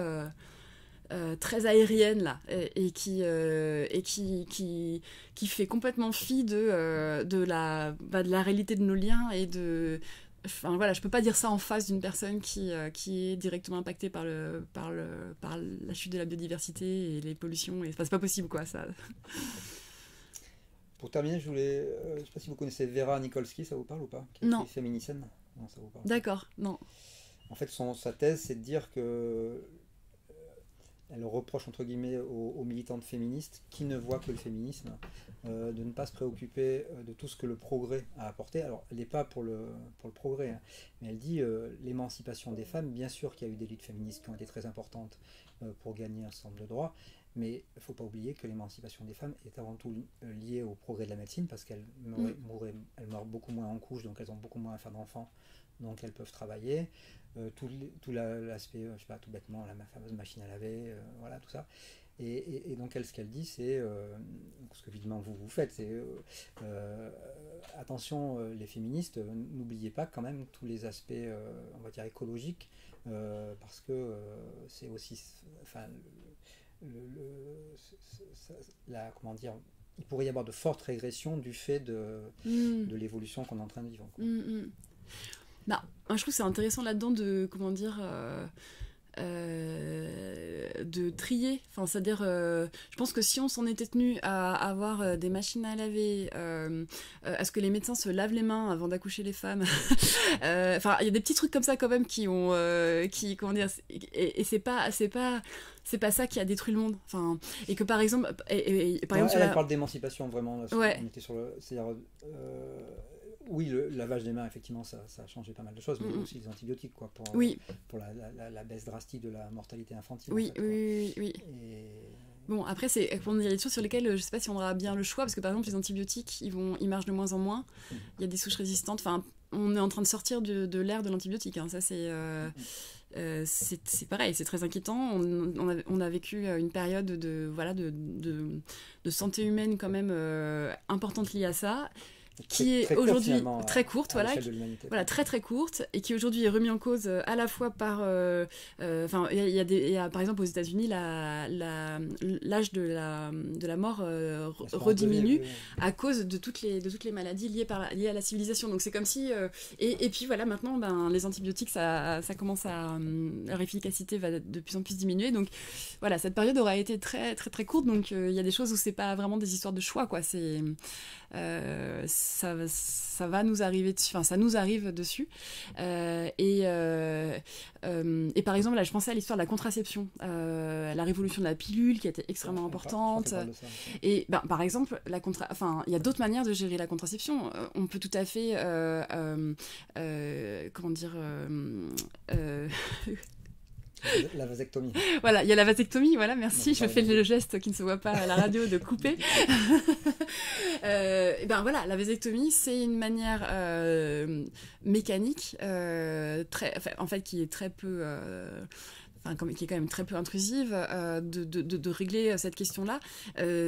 très aérienne là, et qui fait complètement fi de la réalité de nos liens et de... Enfin voilà, je peux pas dire ça en face d'une personne qui est directement impactée par la chute de la biodiversité et les pollutions. Et enfin, c'est pas possible quoi ça. Pour terminer, je sais pas si vous connaissez Vera Nikolsky, ça vous parle ou pas? Qui Non. écrit Féminicène. Non, ça vous parle. D'accord, non. En fait, sa thèse, c'est de dire que elle reproche entre guillemets aux militantes féministes qui ne voient que le féminisme de ne pas se préoccuper de tout ce que le progrès a apporté. Alors, elle n'est pas pour le progrès, hein, mais elle dit l'émancipation des femmes. Bien sûr qu'il y a eu des luttes féministes qui ont été très importantes pour gagner un certain nombre de droits, mais il ne faut pas oublier que l'émancipation des femmes est avant tout liée au progrès de la médecine, parce qu'elles meurent beaucoup moins en couche, donc elles ont beaucoup moins à faire d'enfants, donc elles peuvent travailler. Tout l'aspect, je sais pas, tout bêtement, la fameuse machine à laver, voilà, tout ça. Et donc ce qu'elle dit, c'est ce que évidemment vous faites, c'est attention les féministes, n'oubliez pas quand même tous les aspects, on va dire écologiques, parce que c'est aussi, enfin, comment dire, il pourrait y avoir de fortes régressions du fait de l'évolution qu'on est en train de vivre, quoi. Bah, je trouve que c'est intéressant là-dedans de, comment dire, de trier. Enfin, c'est-à-dire, je pense que si on s'en était tenu à avoir des machines à laver, à ce que les médecins se lavent les mains avant d'accoucher les femmes, enfin, il y a des petits trucs comme ça quand même comment dire, et c'est pas ça qui a détruit le monde. Enfin, et que par exemple, par exemple, elle parle d'émancipation vraiment. Là, ouais. On était sur c'est-à-dire, oui, le lavage des mains, effectivement, ça a changé pas mal de choses, mais aussi les antibiotiques, quoi, pour la baisse drastique de la mortalité infantile. Oui, en fait, oui. Et... Bon, après, il y a des choses sur lesquelles je sais pas si on aura bien le choix, parce que par exemple, les antibiotiques, ils marchent de moins en moins. Il y a des souches résistantes. Enfin, on est en train de sortir de l'ère de l'antibiotique. Hein. Ça, c'est pareil, c'est très inquiétant. On a vécu une période de santé humaine quand même importante liée à ça, qui est aujourd'hui très courte, voilà, très très courte, et qui aujourd'hui est remis en cause à la fois par, enfin, il y a par exemple aux États-Unis l'âge de la mort rediminue à cause de toutes les maladies liées à la civilisation. Donc c'est comme si et puis voilà, maintenant les antibiotiques ça commence leur efficacité va de plus en plus diminuer. Donc voilà, cette période aura été très très très courte. Donc il y a des choses où c'est pas vraiment des histoires de choix, quoi. C'est ça va nous arriver dessus, enfin ça nous arrive dessus, et par exemple là je pensais à l'histoire de la contraception, la révolution de la pilule qui a été extrêmement importante, et par exemple enfin il y a d'autres manières de gérer la contraception. On peut tout à fait comment dire la vasectomie. Voilà, il y a la vasectomie, voilà, merci, je fais le geste qui ne se voit pas à la radio de couper. Voilà, la vasectomie, c'est une manière mécanique, en fait, qui est très peu... qui est quand même très peu intrusive, de régler cette question-là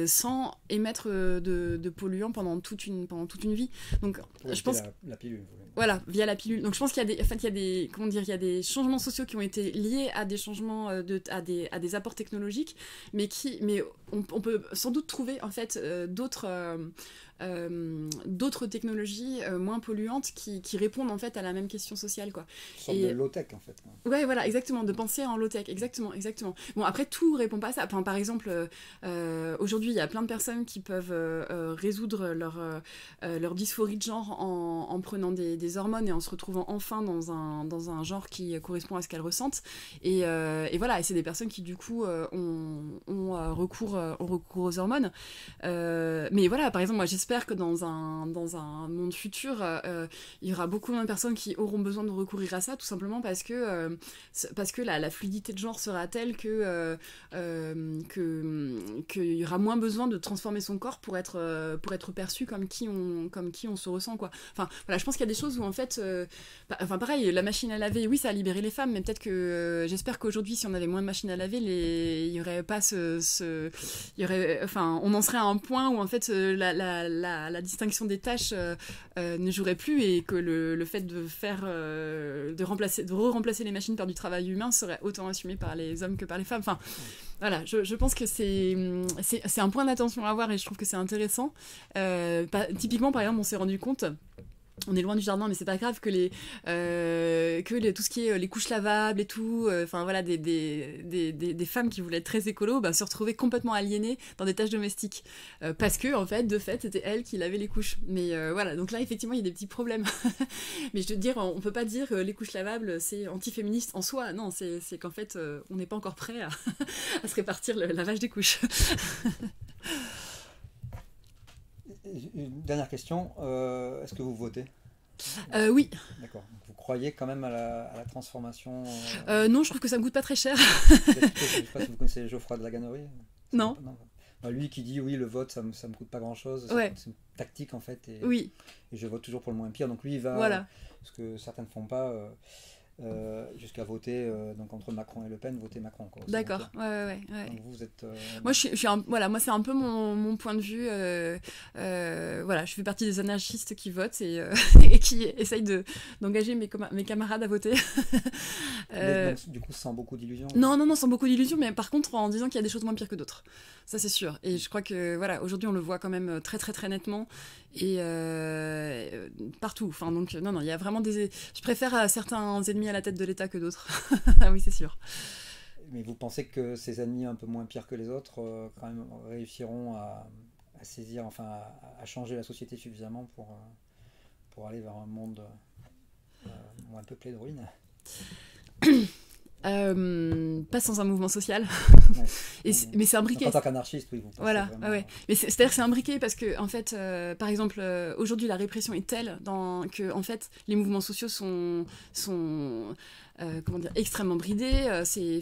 sans émettre de polluants pendant toute une vie. Donc, je pense la pilule. Voilà, via la pilule. Donc je pense qu'il y a des changements sociaux qui ont été liés à des changements à des apports technologiques, mais on peut sans doute trouver en fait d'autres d'autres technologies moins polluantes qui répondent en fait à la même question sociale, quoi. Une sorte de low-tech en fait. Ouais, voilà, exactement, de penser en low-tech, exactement, exactement. Bon, après, tout répond pas à ça. Enfin, par exemple, aujourd'hui, il y a plein de personnes qui peuvent résoudre leur dysphorie de genre en prenant des hormones et en se retrouvant enfin dans un genre qui correspond à ce qu'elles ressentent. Et voilà, et c'est des personnes qui, du coup, ont recours aux hormones. Mais voilà, par exemple, moi, j'espère que dans un monde futur, il y aura beaucoup moins de personnes qui auront besoin de recourir à ça, tout simplement parce que la fluidité de genre sera telle qu'il y aura moins besoin de transformer son corps pour être perçu comme qui on se ressent, quoi. Enfin, voilà, je pense qu'il y a des choses où, en fait, enfin, pareil, la machine à laver, oui, ça a libéré les femmes, mais peut-être que j'espère qu'aujourd'hui, si on avait moins de machines à laver, il y aurait pas enfin, on en serait à un point où, en fait, la distinction des tâches ne jouerait plus, et que le fait de re-remplacer les machines par du travail humain serait autant assumé par les hommes que par les femmes. Enfin, voilà, je pense que c'est un point d'attention à avoir, et je trouve que c'est intéressant. Typiquement, par exemple, on s'est rendu compte, on est loin du jardin, mais c'est pas grave, que tout ce qui est les couches lavables et tout, enfin voilà, des femmes qui voulaient être très écolo, se retrouvaient complètement aliénées dans des tâches domestiques, parce que en fait, de fait, c'était elles qui lavaient les couches. Mais voilà, donc là, effectivement, il y a des petits problèmes. Mais je veux dire, on peut pas dire les couches lavables, c'est antiféministe en soi. Non, c'est qu'en fait, on n'est pas encore prêt à se répartir le lavage des couches. Une dernière question, est-ce que vous votez? Oui. D'accord. Donc, vous croyez quand même à la transformation Non, je trouve que ça me coûte pas très cher. Je ne sais pas si vous connaissez Geoffroy de la Gannerie. Non. Lui qui dit oui, le vote, ça me coûte pas grand-chose. Ouais. C'est une tactique en fait. Et, oui. Et je vote toujours pour le moins pire. Donc lui, il va, voilà. ce que certains ne font pas, jusqu'à voter donc entre Macron et Le Pen, voter Macron. Quoi, d'accord, ouais. Donc vous êtes... moi, voilà, moi c'est un peu mon point de vue. Voilà, je fais partie des anarchistes qui votent et qui essayent d'engager mes camarades à voter. Donc, du coup, sans beaucoup d'illusions. Non, sans beaucoup d'illusions, mais par contre en disant qu'il y a des choses moins pires que d'autres. Ça, c'est sûr. Et je crois que voilà, aujourd'hui, on le voit quand même très, très, très nettement. Et partout. Enfin, donc, non, il y a vraiment des... Je préfère certains ennemis à la tête de l'État que d'autres. Ah oui, c'est sûr. Mais vous pensez que ces ennemis un peu moins pires que les autres, quand même, réussiront à saisir, enfin, à changer la société suffisamment pour aller vers un monde moins peuplé de ruines? Pas sans un mouvement social. Ouais. Mais c'est imbriqué. En tant qu'anarchiste, oui. Vous voilà, vraiment... ouais. Mais c'est-à-dire que c'est imbriqué parce que, en fait, par exemple, aujourd'hui, la répression est telle que, en fait, les mouvements sociaux sont comment dire, extrêmement bridés. C'est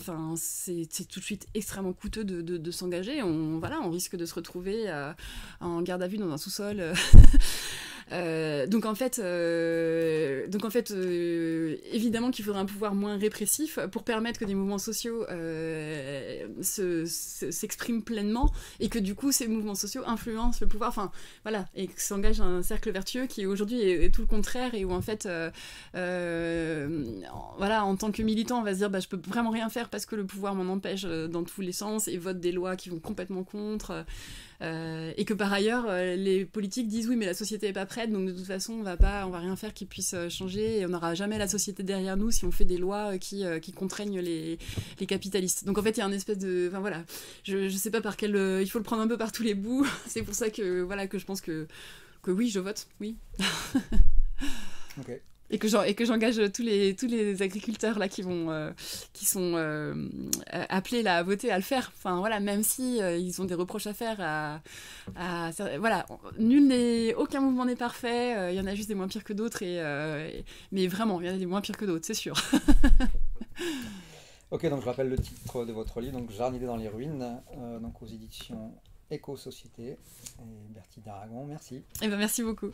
tout de suite extrêmement coûteux de s'engager. On risque de se retrouver en garde à vue dans un sous-sol. Donc en fait, évidemment qu'il faudrait un pouvoir moins répressif pour permettre que des mouvements sociaux s'expriment pleinement, et que du coup ces mouvements sociaux influencent le pouvoir, enfin voilà, et que s'engage un cercle vertueux qui aujourd'hui est tout le contraire, et où en fait voilà, en tant que militant, on va se dire je peux vraiment rien faire parce que le pouvoir m'en empêche dans tous les sens et vote des lois qui vont complètement contre. Et que par ailleurs les politiques disent oui, mais la société est pas prête, donc de toute façon on va rien faire qui puisse changer, et on n'aura jamais la société derrière nous si on fait des lois qui contraignent les capitalistes. Donc en fait il y a un espèce de, enfin voilà, je sais pas par quel, il faut le prendre un peu par tous les bouts. C'est pour ça que voilà, que je pense que oui, je vote, oui. Ok. Et que j'engage tous les agriculteurs là qui sont appelés là à voter, à le faire. Enfin voilà, même si ils ont des reproches à faire voilà, aucun mouvement n'est parfait. Il y en a juste des moins pires que d'autres, mais vraiment il y en a des moins pires que d'autres, c'est sûr. Ok, donc je rappelle le titre de votre livre, donc Jardiner dans les ruines, donc aux éditions Éco-Société, et Bertie d'Aragon. Merci. Et merci beaucoup.